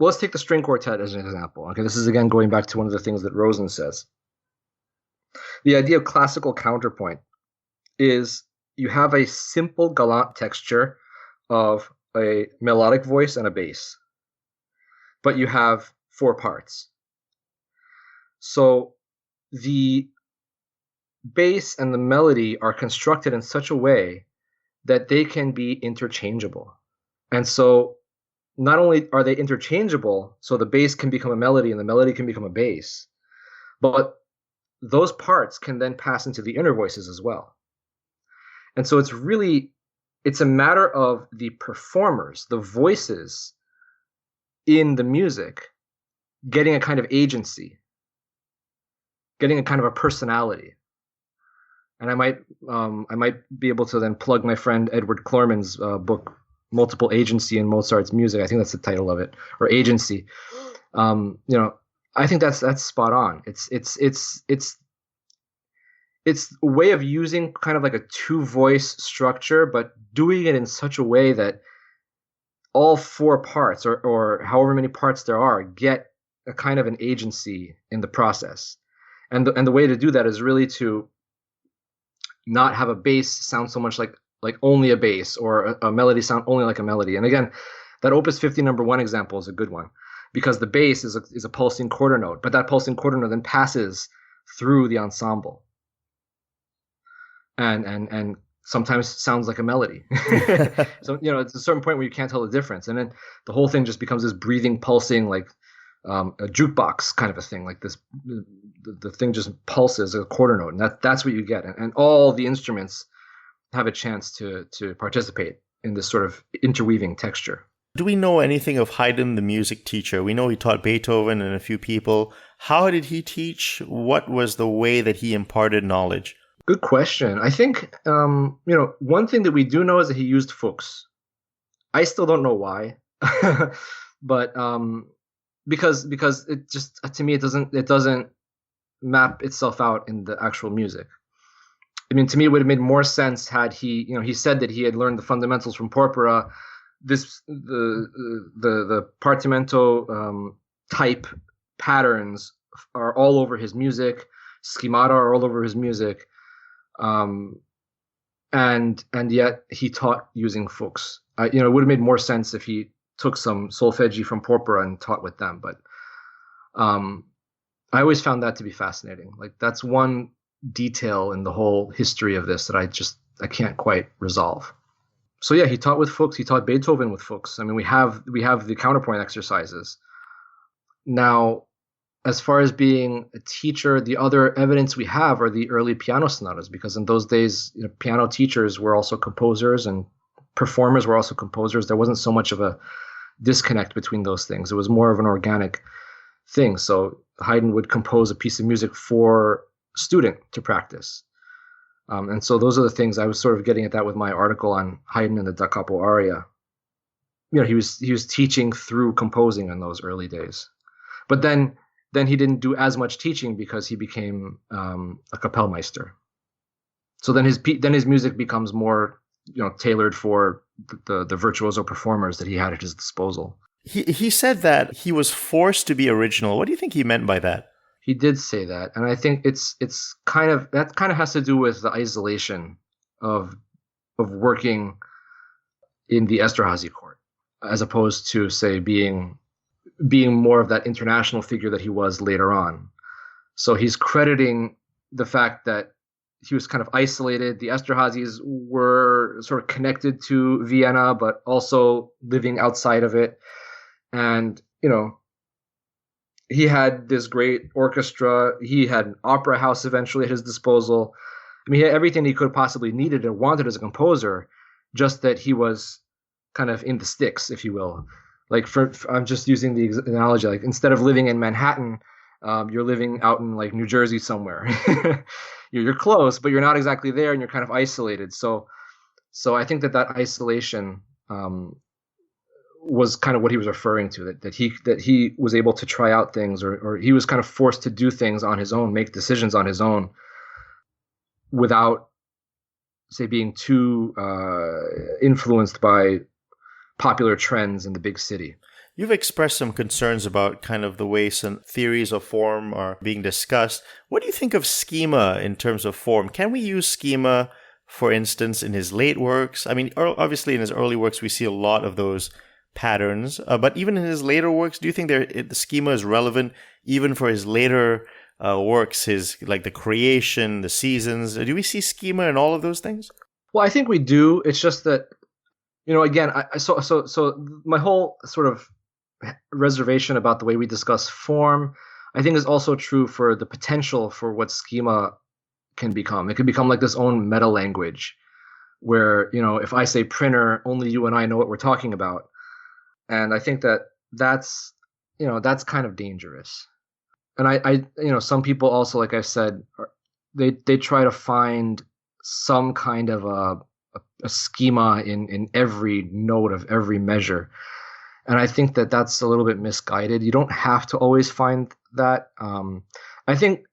well, let's take the string quartet as an example. Okay, this is again going back to one of the things that Rosen says. The idea of classical counterpoint is you have a simple galant texture of a melodic voice and a bass, but you have four parts. So the bass and the melody are constructed in such a way that they can be interchangeable. And so not only are they interchangeable, so the bass can become a melody and the melody can become a bass, but those parts can then pass into the inner voices as well. And so it's a matter of the performers, the voices in the music, getting a kind of agency, getting a kind of a personality. And I might be able to then plug my friend Edward Clorman's book, Multiple Agency in Mozart's Music. I think that's the title of it, or Agency. I think that's spot on. It's a way of using kind of like a two-voice structure, but doing it in such a way that all four parts, or however many parts there are, get a kind of an agency in the process. And the way to do that is really to not have a bass sound so much like only a bass, or a melody sound only like a melody. And again, that Opus 50 number 1 example is a good one, because the bass is a pulsing quarter note, but that pulsing quarter note then passes through the ensemble. And sometimes sounds like a melody. So, it's a certain point where you can't tell the difference. And then the whole thing just becomes this breathing, pulsing, like a jukebox kind of a thing. Like this, the thing just pulses a quarter note, and that's what you get. And all the instruments have a chance to participate in this sort of interweaving texture. Do we know anything of Haydn, the music teacher? We know he taught Beethoven and a few people. How did he teach? What was the way that he imparted knowledge? Good question. I think, one thing that we do know is that he used Fuchs. I still don't know why, but because it just, to me, it doesn't map itself out in the actual music. I mean, to me, it would have made more sense had he said that he had learned the fundamentals from Porpora. The Partimento type patterns are all over his music. Schemata are all over his music. And yet he taught using Fuchs. It would have made more sense if he took some solfeggi from Porpora and taught with them. But I always found that to be fascinating. Like, that's one detail in the whole history of this that I can't quite resolve. So yeah, he taught with Fuchs. He taught Beethoven with Fuchs. I mean, we have the counterpoint exercises. Now, as far as being a teacher, the other evidence we have are the early piano sonatas, because in those days, piano teachers were also composers and performers were also composers. There wasn't so much of a disconnect between those things. It was more of an organic thing. So Haydn would compose a piece of music for student to practice. And so those are the things I was sort of getting at that with my article on Haydn and the Da Capo Arya. He was teaching through composing in those early days. But then he didn't do as much teaching because he became a Kapellmeister. So then his music becomes more tailored for the virtuoso performers that he had at his disposal. He said that he was forced to be original. What do you think he meant by that? He did say that, and I think it's kind of has to do with the isolation of working in the Esterházy court, as opposed to, say, being more of that international figure that he was later on. So he's crediting the fact that he was kind of isolated. The Esterházys were sort of connected to Vienna, but also living outside of it. And, he had this great orchestra. He had an opera house eventually at his disposal. I mean, he had everything he could possibly needed and wanted as a composer, just that he was kind of in the sticks, if you will. Like, I'm just using the analogy, like, instead of living in Manhattan, you're living out in, like, New Jersey somewhere. You're close, but you're not exactly there, and you're kind of isolated. So I think that isolation was kind of what he was referring to, that he was able to try out things, or he was kind of forced to do things on his own, make decisions on his own, without, say, being too influenced by popular trends in the big city. You've expressed some concerns about kind of the way some theories of form are being discussed. What do you think of schema in terms of form? Can we use schema, for instance, in his late works? I mean, obviously in his early works, we see a lot of those patterns. But even in his later works, do you think the schema is relevant even for his later works, his like the creation, the seasons? Do we see schema in all of those things? Well, I think we do. It's just that, again, so my whole sort of reservation about the way we discuss form, I think is also true for the potential for what schema can become. It can become like this own meta language where, if I say printer, only you and I know what we're talking about. And I think that's kind of dangerous. And I some people also, like I said, they try to find some kind of a schema in every note of every measure. And I think that's a little bit misguided. You don't have to always find that. I think,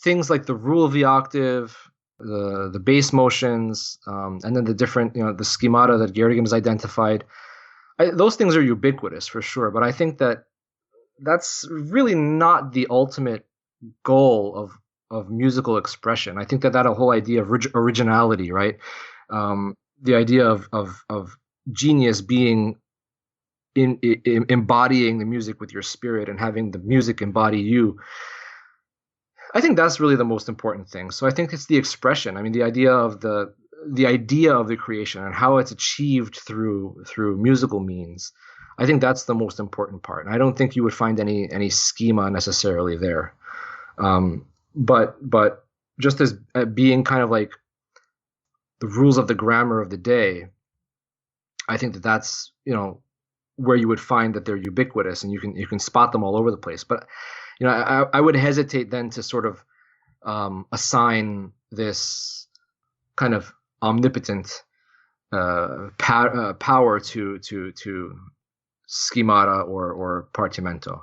things like the rule of the octave, the bass motions, and then the different, the schemata that Gergim has identified, those things are ubiquitous for sure. But I think that's really not the ultimate goal of musical expression. I think that whole idea of originality, right? The idea of genius being in embodying the music with your spirit and having the music embody you. I think that's really the most important thing. So I think it's the expression. I mean, the idea of the creation and how it's achieved through musical means. I think that's the most important part. And I don't think you would find any schema necessarily there. But just as being kind of like the rules of the grammar of the day, I think that's where you would find that they're ubiquitous and you can spot them all over the place. But I would hesitate then to sort of assign this kind of omnipotent power to schemata or partimento.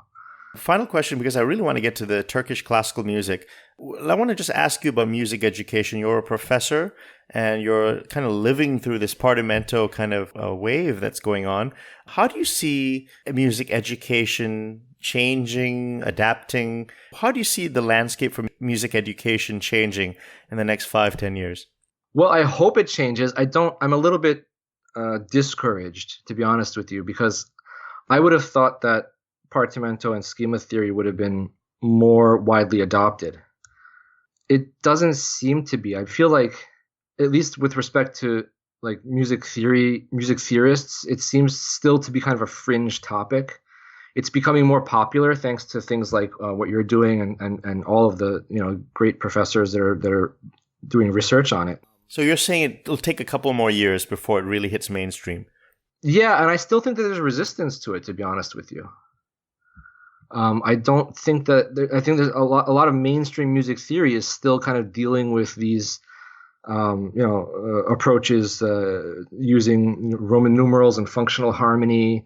Final question, because I really want to get to the Turkish classical music. I want to just ask you about music education. You're a professor and you're kind of living through this Partimento kind of wave that's going on. How do you see music education changing, adapting? How do you see the landscape for music education changing in the next 5-10 years? Well, I hope it changes. I'm a little bit discouraged, to be honest with you, because I would have thought that Partimento and schema theory would have been more widely adopted. It doesn't seem to be. I feel like, at least with respect to like music theorists, it seems still to be kind of a fringe topic. It's becoming more popular thanks to things like what you're doing and all of the great professors that are doing research on it. So you're saying it'll take a couple more years before it really hits mainstream? Yeah, and I still think that there's resistance to it, to be honest with you. I don't think that I think there's a lot of mainstream music theory is still kind of dealing with these approaches using Roman numerals and functional harmony,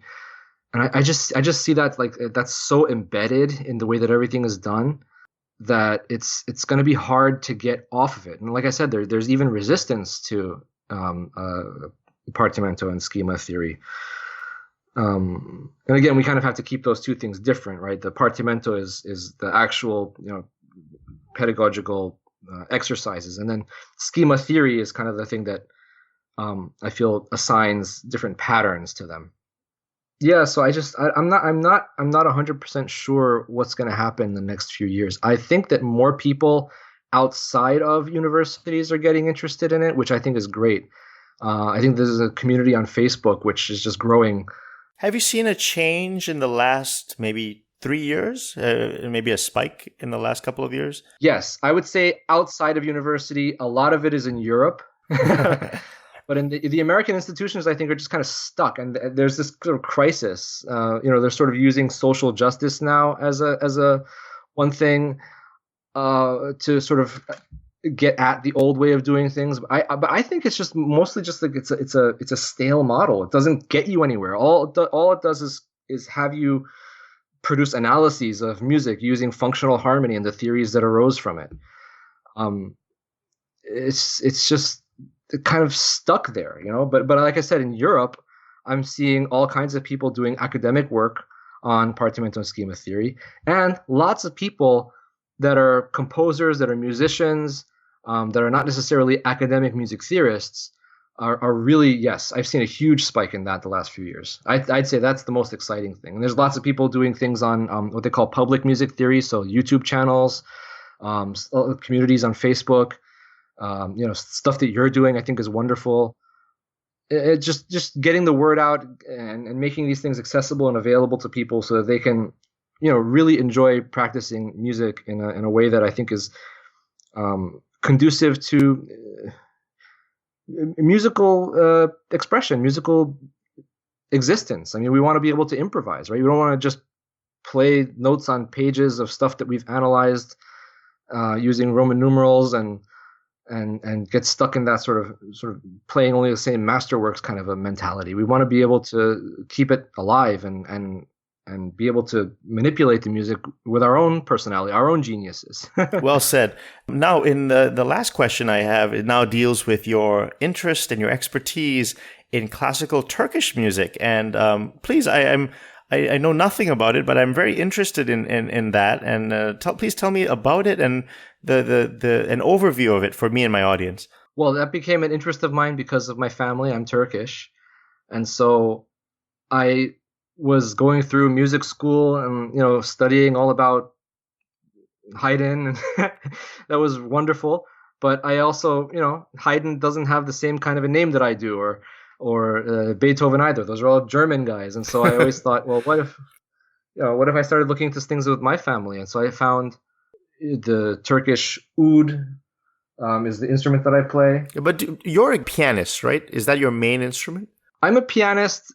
and I just see that like that's so embedded in the way that everything is done that it's going to be hard to get off of it. And like I said, there's even resistance to Partimento and schema theory. And again, we kind of have to keep those two things different, right? The Partimento is the actual, pedagogical exercises, and then schema theory is kind of the thing that I feel assigns different patterns to them. Yeah, so I'm not 100% sure what's going to happen in the next few years. I think that more people outside of universities are getting interested in it, which I think is great. I think there's a community on Facebook which is just growing. Have you seen a change in the last maybe 3 years? Maybe a spike in the last couple of years? Yes, I would say outside of university, a lot of it is in Europe. But in the American institutions, I think, are just kind of stuck. And there's this sort of crisis. They're sort of using social justice now as a one thing to sort of get at the old way of doing things. But I think it's just mostly just like it's a stale model. It doesn't get you anywhere. All it does is have you produce analyses of music using functional harmony and the theories that arose from it. It's just kind of stuck there, But like I said, in Europe, I'm seeing all kinds of people doing academic work on Partimento and schema theory, and lots of people that are composers, that are musicians, that are not necessarily academic music theorists, are really, yes, I've seen a huge spike in that the last few years. I'd say that's the most exciting thing. And there's lots of people doing things on what they call public music theory, so YouTube channels, communities on Facebook, stuff that you're doing, I think is wonderful. It just getting the word out and making these things accessible and available to people so that they can, really enjoy practicing music in a way that I think is conducive to musical expression, musical existence. I mean, we want to be able to improvise, right? We don't want to just play notes on pages of stuff that we've analyzed using Roman numerals and get stuck in that sort of playing only the same masterworks kind of a mentality. We want to be able to keep it alive and be able to manipulate the music with our own personality, our own geniuses. Well said. Now, in the last question I have, it now deals with your interest and your expertise in classical Turkish music. And please, I know nothing about it, but I'm very interested in that. And please tell me about it and an overview of it for me and my audience. Well, that became an interest of mine because of my family. I'm Turkish. And so I was going through music school and, studying all about Haydn. And that was wonderful. But I also, Haydn doesn't have the same kind of a name that I do, or Beethoven either. Those are all German guys. And so I always thought, well, what if I started looking into things with my family? And so I found the Turkish oud is the instrument that I play. But you're a pianist, right? Is that your main instrument? I'm a pianist,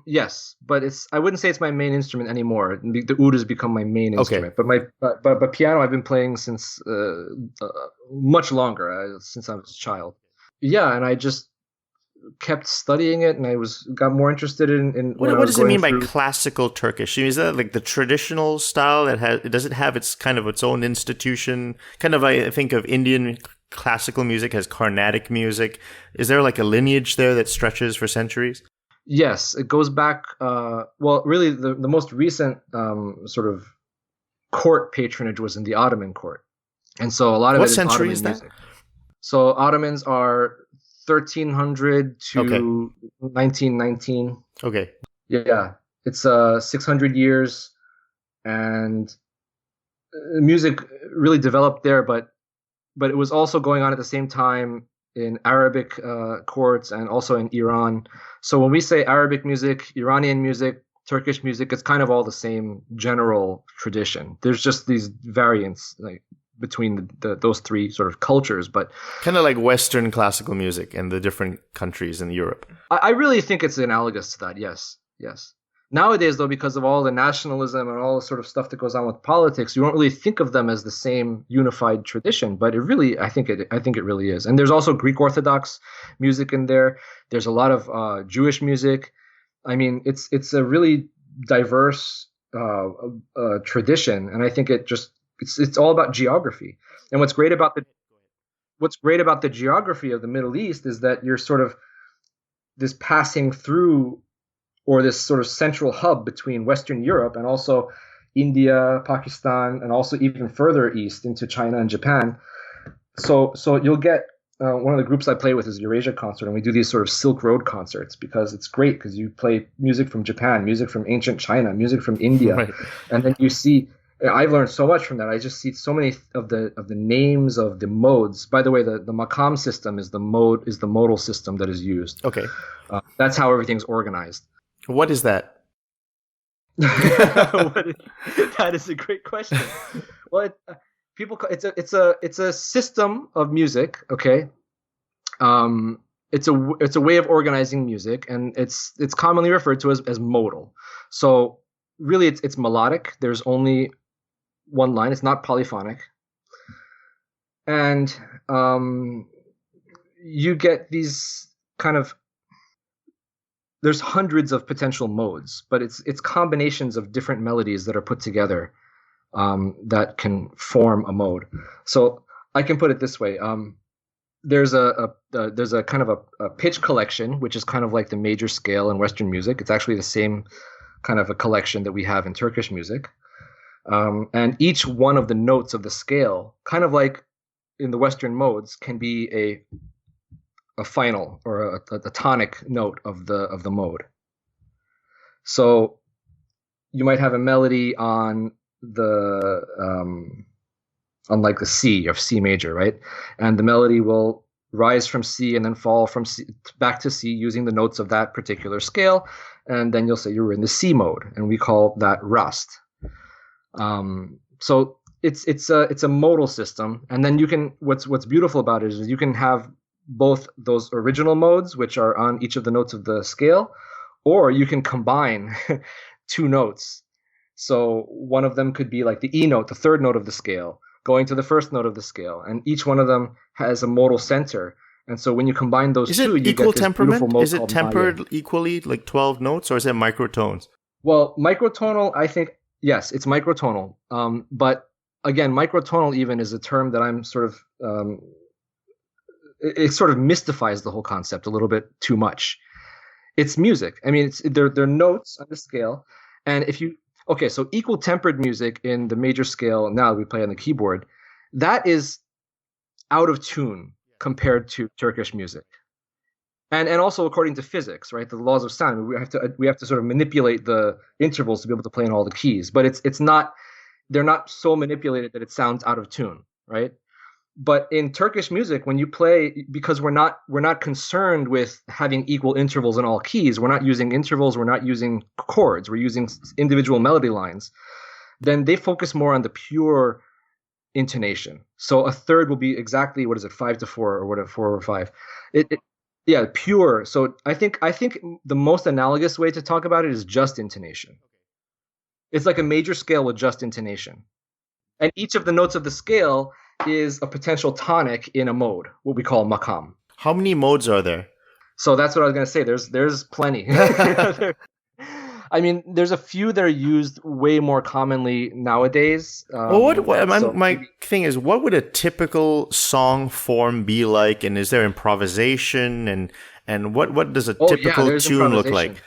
yes, but I wouldn't say it's my main instrument anymore. The oud has become my main instrument. But piano I've been playing since much longer, since I was a child. Yeah, and I just kept studying it, and I got more interested in what does it mean by classical Turkish? Is that like the traditional style does it have its kind of its own institution? Kind of, I think of Indian classical music as Carnatic music. Is there like a lineage there that stretches for centuries? Yes, it goes back. Really, the most recent sort of court patronage was in the Ottoman court, and so a lot of what it is century Ottoman is that? music. So Ottomans are 1300 to 1919. Okay. Yeah, it's 600 years, and music really developed there, but it was also going on at the same time in Arabic courts and also in Iran. So when we say Arabic music, Iranian music, Turkish music, it's kind of all the same general tradition. There's just these variants like between those three sort of cultures, but kind of like Western classical music in the different countries in Europe. I really think it's analogous to that. Yes. Nowadays, though, because of all the nationalism and all the sort of stuff that goes on with politics, you don't really think of them as the same unified tradition. But I think it really is. And there's also Greek Orthodox music in there. There's a lot of Jewish music. I mean, it's a really diverse tradition, and I think it's all about geography. And what's great about the geography of the Middle East is that you're sort of this passing through, or this sort of central hub between Western Europe and also India, Pakistan, and also even further east into China and Japan. So you'll get one of the groups I play with is Eurasia Concert, and we do these sort of Silk Road concerts because it's great because you play music from Japan, music from ancient China, music from India, right. And then you see. I've learned so much from that. I just see so many of the names of the modes. By the way, the maqam system is the modal system that is used. Okay, that's how everything's organized. What is that? That is a great question. Well, it's a system of music. Okay, it's a way of organizing music, and it's commonly referred to as modal. So really, it's melodic. There's only one line. It's not polyphonic, and you get these kind of. There's hundreds of potential modes, but it's combinations of different melodies that are put together that can form a mode. So I can put it this way: there's there's a kind of a pitch collection, which is kind of like the major scale in Western music. It's actually the same kind of a collection that we have in Turkish music. And each one of the notes of the scale, kind of like in the Western modes, can be a final or a tonic note of the mode. So you might have a melody on like the C of C major, right? And the melody will rise from C and then fall from C back to C using the notes of that particular scale. And then you'll say you're in the C mode, and we call that Rast. So it's a modal system, and then you can what's beautiful about it is you can have both those original modes, which are on each of the notes of the scale, or you can combine two notes. So one of them could be like the E note, the third note of the scale, going to the first note of the scale, and each one of them has a modal center. And so when you combine those two, you get this beautiful mode. Is it tempered equally, like 12 notes, or is it microtones? Well, microtonal, I think, yes, it's microtonal. But again, microtonal even is a term that I'm sort of, it sort of mystifies the whole concept a little bit too much. It's music. I mean, they're notes on the scale. And so equal tempered music in the major scale now that we play on the keyboard, that is out of tune compared to Turkish music. And also according to physics, right? The laws of sound, we have to sort of manipulate the intervals to be able to play in all the keys. But they're not so manipulated that it sounds out of tune, right? But in Turkish music, when you play, because we're not concerned with having equal intervals in all keys, we're not using intervals, we're not using chords, we're using individual melody lines, then they focus more on the pure intonation. So a third will be exactly, 5-4 or whatever, 4 or 5. Yeah, pure. So I think the most analogous way to talk about it is just intonation. It's like a major scale with just intonation. And each of the notes of the scale is a potential tonic in a mode, what we call makam. How many modes are there? So that's what I was going to say. There's plenty. I mean, there's a few that are used way more commonly nowadays. My thing is, what would a typical song form be like? And is there improvisation? And what does a typical tune look like?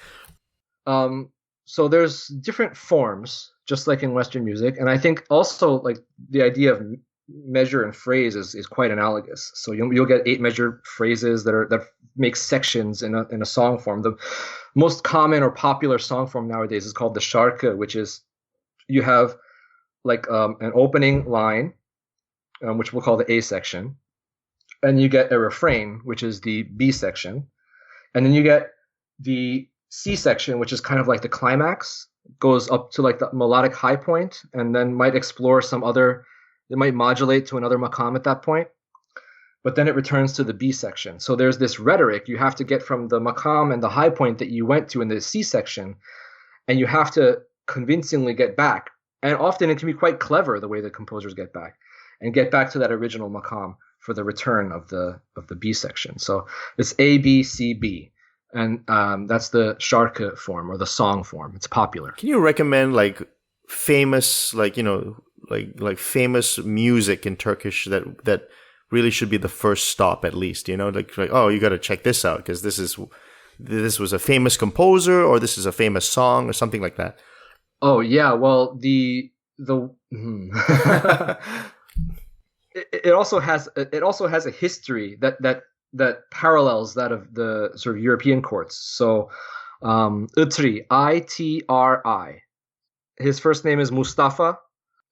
So there's different forms, just like in Western music. And I think also like the idea of measure and phrase is quite analogous. So you'll get 8 measure phrases that make sections in a song form. The most common or popular song form nowadays is called the şarkı, which is you have like an opening line, which we'll call the A section, and you get a refrain, which is the B section, and then you get the C section, which is kind of like the climax, goes up to like the melodic high point, and then might explore some other. It might modulate to another maqam at that point, but then it returns to the B section. So there's this rhetoric you have to get from the maqam and the high point that you went to in the C section, and you have to convincingly get back. And often it can be quite clever the way the composers get back to that original maqam for the return of the B section. So it's A, B, C, B. And that's the şarkı form or the song form. It's popular. Can you recommend like famous, like famous music in Turkish that really should be the first stop at least, like oh, you got to check this out because this was a famous composer or this is a famous song or something like that? Oh yeah, well it also has a history that parallels that of the sort of European courts. So Itri, I-T-R-I. His first name is Mustafa.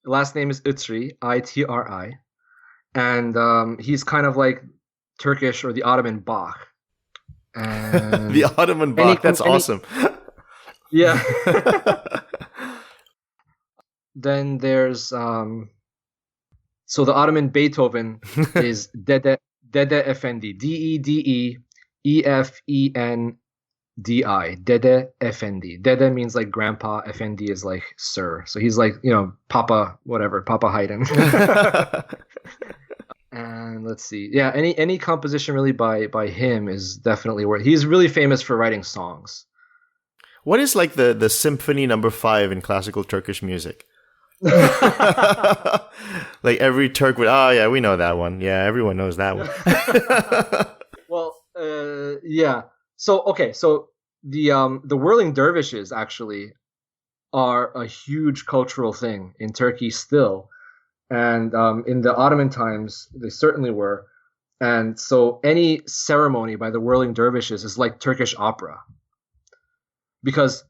Last name is Itri, I-T-R-I. And he's kind of like Turkish or the Ottoman Bach. And the Ottoman Bach, that's awesome. Yeah. Then there's so the Ottoman Beethoven is Dede Efendi, D-E-D-E-E-F-E-N-D-I, Dede Efendi. Dede means like grandpa, Efendi is like sir. So he's like, Papa, whatever, Papa Hayden. And let's see. Yeah, any composition really by him is definitely worth. He's really famous for writing songs. What is like the Symphony No. 5 in classical Turkish music? Like every Turk would, oh yeah, we know that one. Yeah, everyone knows that one. Well, yeah. So okay, so the whirling dervishes actually are a huge cultural thing in Turkey still, and in the Ottoman times they certainly were. And so any ceremony by the whirling dervishes is like Turkish opera, because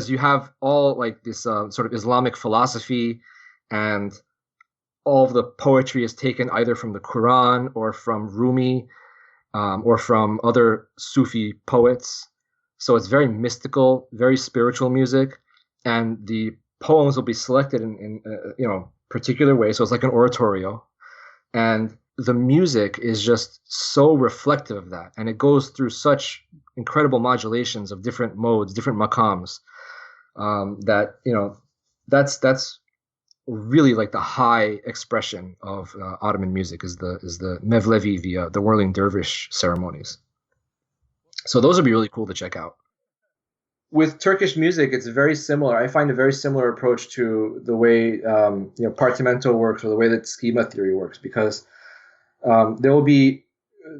you have all like this sort of Islamic philosophy, and all of the poetry is taken either from the Quran or from Rumi, or from other Sufi poets. So it's very mystical, very spiritual music, and the poems will be selected in particular ways. So it's like an oratorio, and the music is just so reflective of that, and it goes through such incredible modulations of different modes, different makams, that that's really like the high expression of Ottoman music is the Mevlevi, the whirling dervish ceremonies. So those would be really cool to check out. With Turkish music, it's very similar. I find a very similar approach to the way Partimento works, or the way that schema theory works, because there will be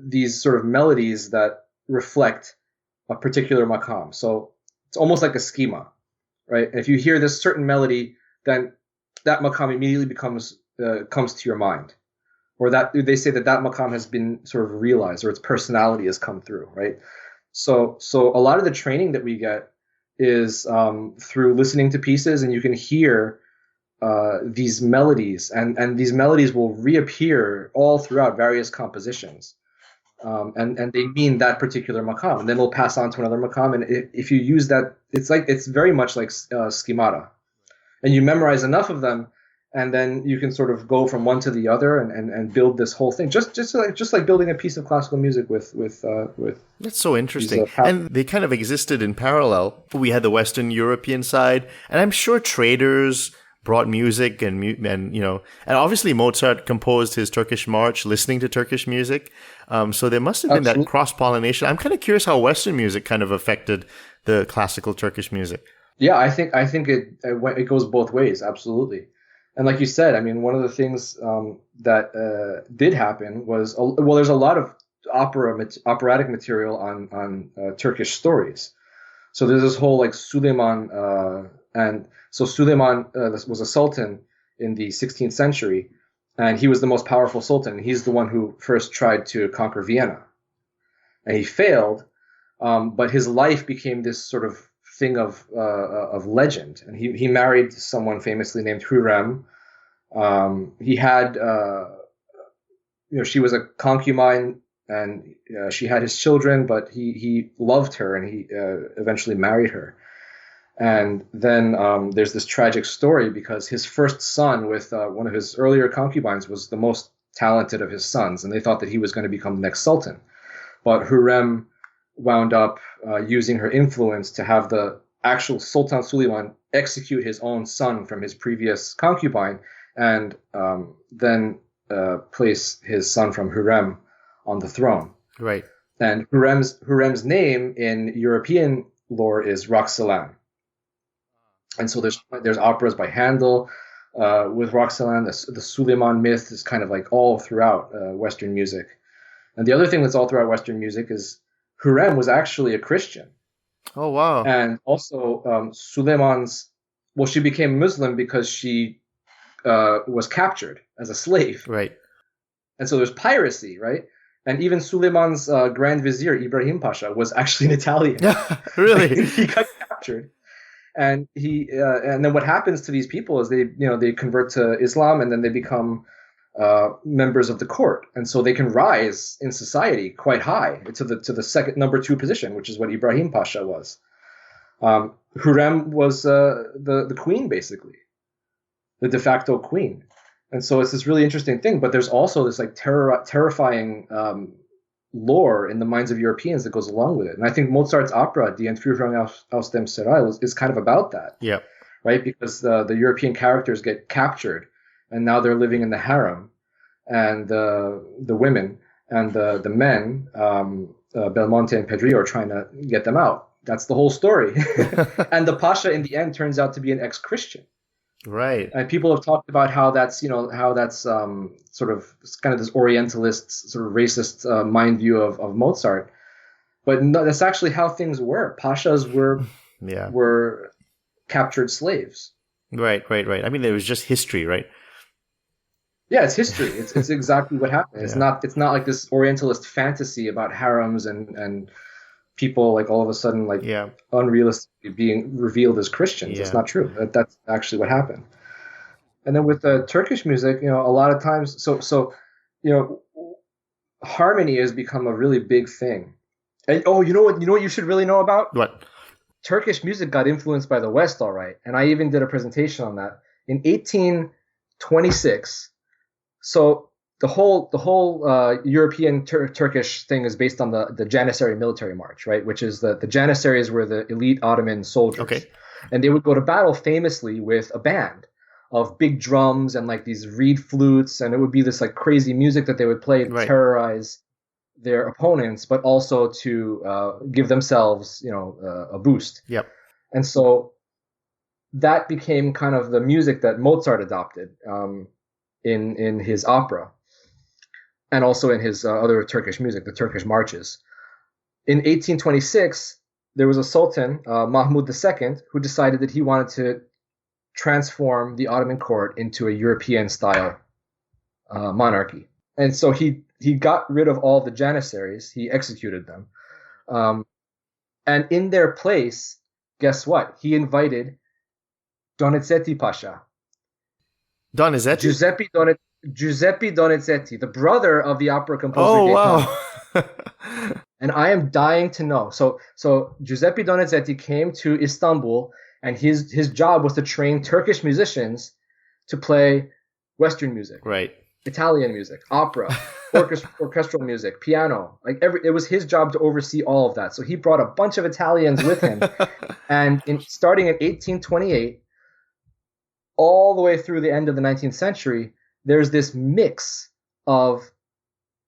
these sort of melodies that reflect a particular makam. So it's almost like a schema, right? And if you hear this certain melody, then that makam immediately comes to your mind, or that they say that makam has been sort of realized, or its personality has come through, right? So a lot of the training that we get is through listening to pieces, and you can hear these melodies, and these melodies will reappear all throughout various compositions, and they mean that particular makam, and then they'll pass on to another makam. And if you use that, it's very much like schemata, and you memorize enough of them, and then you can sort of go from one to the other and build this whole thing, just like building a piece of classical music with. That's so interesting. And they kind of existed in parallel. We had the Western European side, and I'm sure traders brought music and obviously Mozart composed his Turkish March listening to Turkish music. So there must have been that cross-pollination. I'm kind of curious how Western music kind of affected the classical Turkish music. Yeah, I think it goes both ways, absolutely. And like you said, I mean, one of the things that did happen was, there's a lot of operatic material on Turkish stories. So there's this whole like Suleiman, and so Suleiman was a sultan in the 16th century, and he was the most powerful sultan. He's the one who first tried to conquer Vienna, and he failed. But his life became this sort of thing of legend, and he married someone famously named Hürrem. He had she was a concubine, and she had his children, but he loved her, and he eventually married her. And then there's this tragic story, because his first son with one of his earlier concubines was the most talented of his sons, and they thought that he was going to become the next sultan. But Hürrem wound up using her influence to have the actual Sultan Suleiman execute his own son from his previous concubine, and then place his son from Hürrem on the throne. Right. And Hürrem's name in European lore is Roxelane. And so there's operas by Handel with Roxelane. The Suleiman myth is kind of like all throughout Western music. And the other thing that's all throughout Western music is Hürrem was actually a Christian. Oh, wow. And also she became Muslim because she was captured as a slave. Right. And so there's piracy, right? And even Suleiman's Grand Vizier, Ibrahim Pasha, was actually an Italian. Really? He got captured. And and then what happens to these people is they convert to Islam, and then they become members of the court, and so they can rise in society quite high to the second number 2 position, which is what Ibrahim Pasha was. Hürrem was the queen, basically, the de facto queen, and so it's this really interesting thing. But there's also this like terrifying lore in the minds of Europeans that goes along with it, and I think Mozart's opera Die Entführung aus dem Serail is kind of about that. Yeah. Right, because the European characters get captured, and now they're living in the harem, and the women and the men, Belmonte and Pedrillo, are trying to get them out. That's the whole story. And the Pasha in the end turns out to be an ex-Christian. Right. And people have talked about how that's sort of kind of this Orientalist, sort of racist mind view of Mozart. But no, that's actually how things were. Pashas Yeah. were captured slaves. Right. I mean, it was just history, right? Yeah, it's history. It's exactly what happened. It's Yeah. not like this Orientalist fantasy about harems and people like all of a sudden like Yeah. unrealistically being revealed as Christians. It's Yeah. not true. That's actually what happened. And then with the Turkish music, a lot of times, harmony has become a really big thing. And you know what you should really know about? What? Turkish music got influenced by the West, all right. And I even did a presentation on that in 1826. So the whole European Turkish thing is based on the Janissary military march, right? Which is the Janissaries were the elite Ottoman soldiers. Okay. And they would go to battle famously with a band of big drums and like these reed flutes, and it would be this like crazy music that they would play to Right. terrorize their opponents, but also to give themselves, a boost. Yep. And so that became kind of the music that Mozart adopted in his opera, and also in his other Turkish music, the Turkish Marches. In 1826, there was a sultan, Mahmud II, who decided that he wanted to transform the Ottoman court into a European-style monarchy. And so he got rid of all the Janissaries. He executed them. And in their place, guess what? He invited Donizetti Pasha. Donizetti? Giuseppe Donizetti, the brother of the opera composer. Oh, Gaetano. wow. And I am dying to know. So Giuseppe Donizetti came to Istanbul, and his job was to train Turkish musicians to play Western music. Right. Italian music, opera, orchestral music, piano. It was his job to oversee all of that. So he brought a bunch of Italians with him. And starting in 1828, all the way through the end of the 19th century, there's this mix of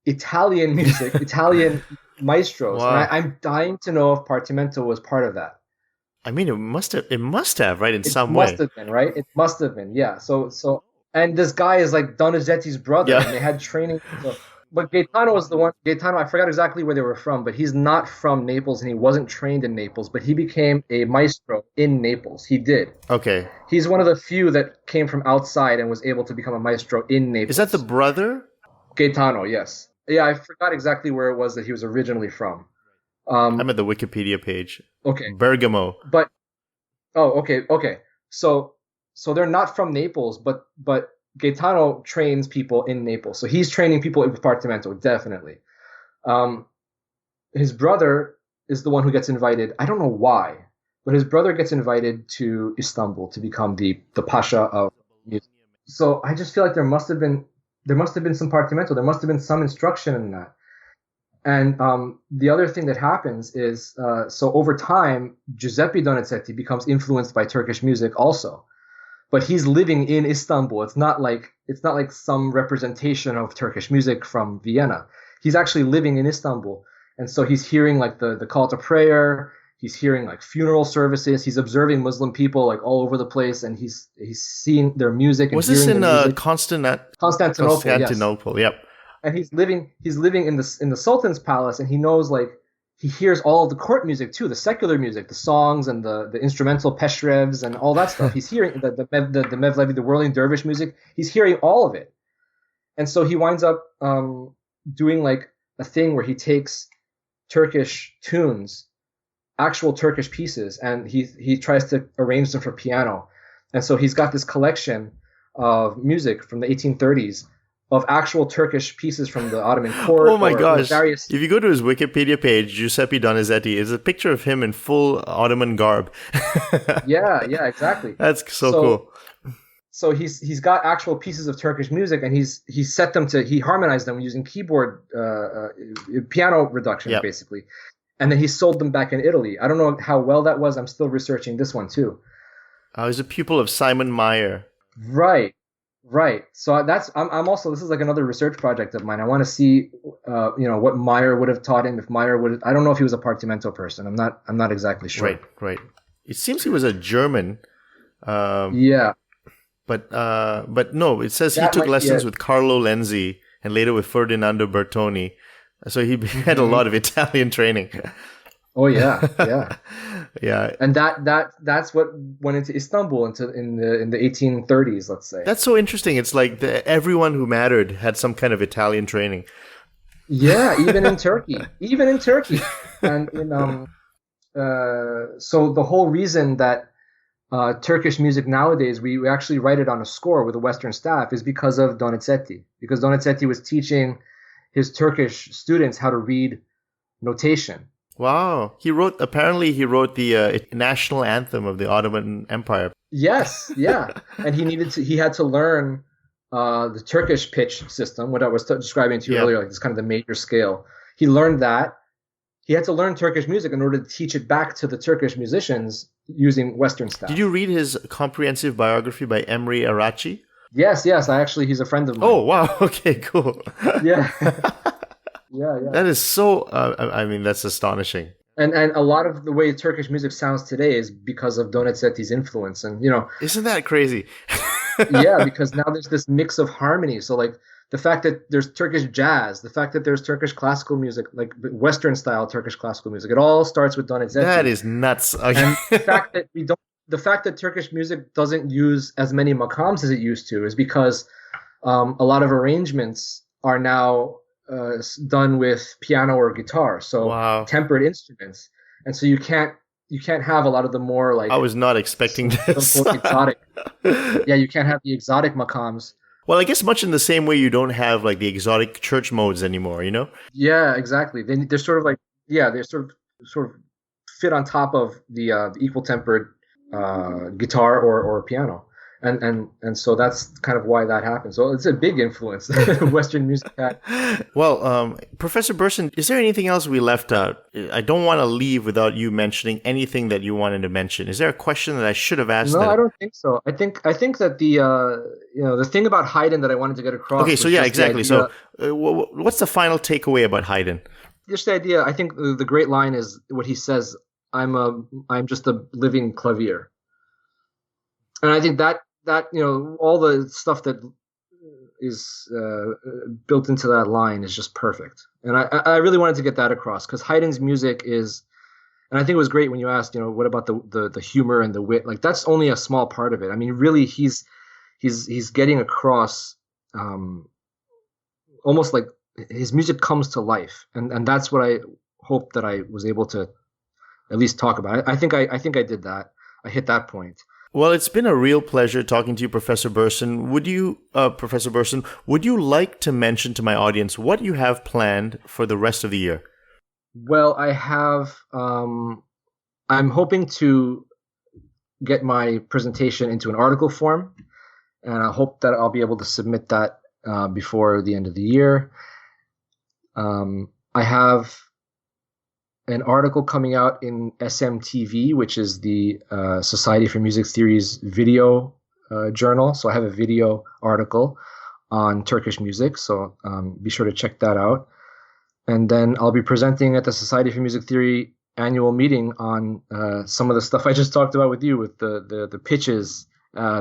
Italian music, Italian maestros. Wow. And I'm dying to know if Partimento was part of that. I mean, it must have, right, in some way. It must way. have been, right? It must have been, yeah. So, and this guy is like Donizetti's brother, Yeah. and they had training. But Gaetano was the one. Gaetano, I forgot exactly where they were from, but he's not from Naples, and he wasn't trained in Naples, but he became a maestro in Naples. He did. Okay. He's one of the few that came from outside and was able to become a maestro in Naples. Is that the brother? Gaetano, yes. Yeah, I forgot exactly where it was that he was originally from. I'm at the Wikipedia page. Okay. Bergamo. But okay. So they're not from Naples, but Gaetano trains people in Naples. So he's training people with Partimento, definitely. His brother is the one who gets invited. I don't know why, but his brother gets invited to Istanbul to become the Pasha of music. So I just feel like there must have been some Partimento. There must have been some instruction in that. And the other thing that happens is, so over time, Giuseppe Donizetti becomes influenced by Turkish music also, but he's living in Istanbul. It's not like some representation of Turkish music from Vienna. He's actually living in Istanbul, and so he's hearing like the call to prayer. He's hearing like funeral services. He's observing Muslim people like all over the place, and he's seeing their music. And was this in Constantinople? Constantinople, yes. Yep. And he's living in the Sultan's palace, and he knows, like, he hears all of the court music too, the secular music, the songs and the instrumental peshrevs and all that stuff. He's hearing the Mevlevi, the whirling dervish music. He's hearing all of it, and so he winds up doing like a thing where he takes Turkish tunes, actual Turkish pieces, and he tries to arrange them for piano. And so he's got this collection of music from the 1830s. Of actual Turkish pieces from the Ottoman court. Oh my gosh. If you go to his Wikipedia page, Giuseppe Donizetti, is a picture of him in full Ottoman garb. Yeah, exactly. That's so cool. So he's got actual pieces of Turkish music, and he harmonized them using keyboard, piano reduction, yep. basically. And then he sold them back in Italy. I don't know how well that was. I'm still researching this one too. He's a pupil of Simon Meyer. Right. So I'm also, this is like another research project of mine. I want to see, what Meyer would have taught him. If Meyer I don't know if he was a Partimento person. I'm not exactly sure. Right. It seems he was a German. Yeah. But no, it says he That took might be lessons it. with Carlo Lenzi and later with Ferdinando Bertoni. So he had a lot of Italian training. Oh yeah, yeah. Yeah. And that's what went into Istanbul in the 1830s, let's say. That's so interesting. It's like everyone who mattered had some kind of Italian training. Yeah, even in Turkey, and so the whole reason that Turkish music nowadays we actually write it on a score with a Western staff is because of Donizetti, because Donizetti was teaching his Turkish students how to read notation. Wow. Apparently he wrote the national anthem of the Ottoman Empire. Yes, yeah. And he had to learn the Turkish pitch system, what I was describing to you earlier, like this kind of the major scale. He learned that. He had to learn Turkish music in order to teach it back to the Turkish musicians using Western style. Did you read his comprehensive biography by Emre Arachi? Yes. He's a friend of mine. Oh, wow. Okay, cool. Yeah. Yeah. That is so, that's astonishing. And a lot of the way Turkish music sounds today is because of Donizetti's influence. And, Isn't that crazy? yeah, because now there's this mix of harmony. So, like, the fact that there's Turkish jazz, the fact that there's Turkish classical music, like Western style Turkish classical music, it all starts with Donizetti. That is nuts. Okay. And the fact that Turkish music doesn't use as many maqams as it used to is because a lot of arrangements are now done with piano or guitar, so tempered instruments, and so you can't have a lot of the more like. I was not expecting this. Exotic. Yeah, you can't have the exotic maqams. Well, I guess much in the same way you don't have like the exotic church modes anymore, Yeah, exactly. They're sort of like they sort of fit on top of the equal tempered guitar or piano. And so that's kind of why that happens. So it's a big influence Western music had. Well, Professor Birson, is there anything else we left out? I don't want to leave without you mentioning anything that you wanted to mention. Is there a question that I should have asked? No, I don't think so. I think that the thing about Haydn that I wanted to get across. Okay, so yeah, exactly. So what's the final takeaway about Haydn? Just the idea. I think the great line is what he says. I'm just a living clavier. And I think that all the stuff that is built into that line is just perfect. And I really wanted to get that across because Haydn's music is, and I think it was great when you asked, what about the humor and the wit? Like that's only a small part of it. I mean, really, he's getting across almost like his music comes to life, and that's what I hope that I was able to at least talk about. I think I did that. I hit that point. Well, it's been a real pleasure talking to you, Professor Birson. Professor Birson, would you like to mention to my audience what you have planned for the rest of the year? Well, I have. I'm hoping to get my presentation into an article form, and I hope that I'll be able to submit that before the end of the year. I have an article coming out in SMTV, which is the Society for Music Theory's video journal. So I have a video article on Turkish music. So be sure to check that out. And then I'll be presenting at the Society for Music Theory annual meeting on some of the stuff I just talked about with you, with the pitches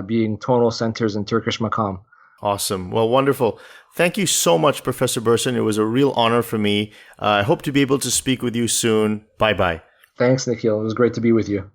being tonal centers in Turkish maqam. Awesome. Well, wonderful. Thank you so much, Professor Birson. It was a real honor for me. I hope to be able to speak with you soon. Bye-bye. Thanks, Nikhil. It was great to be with you.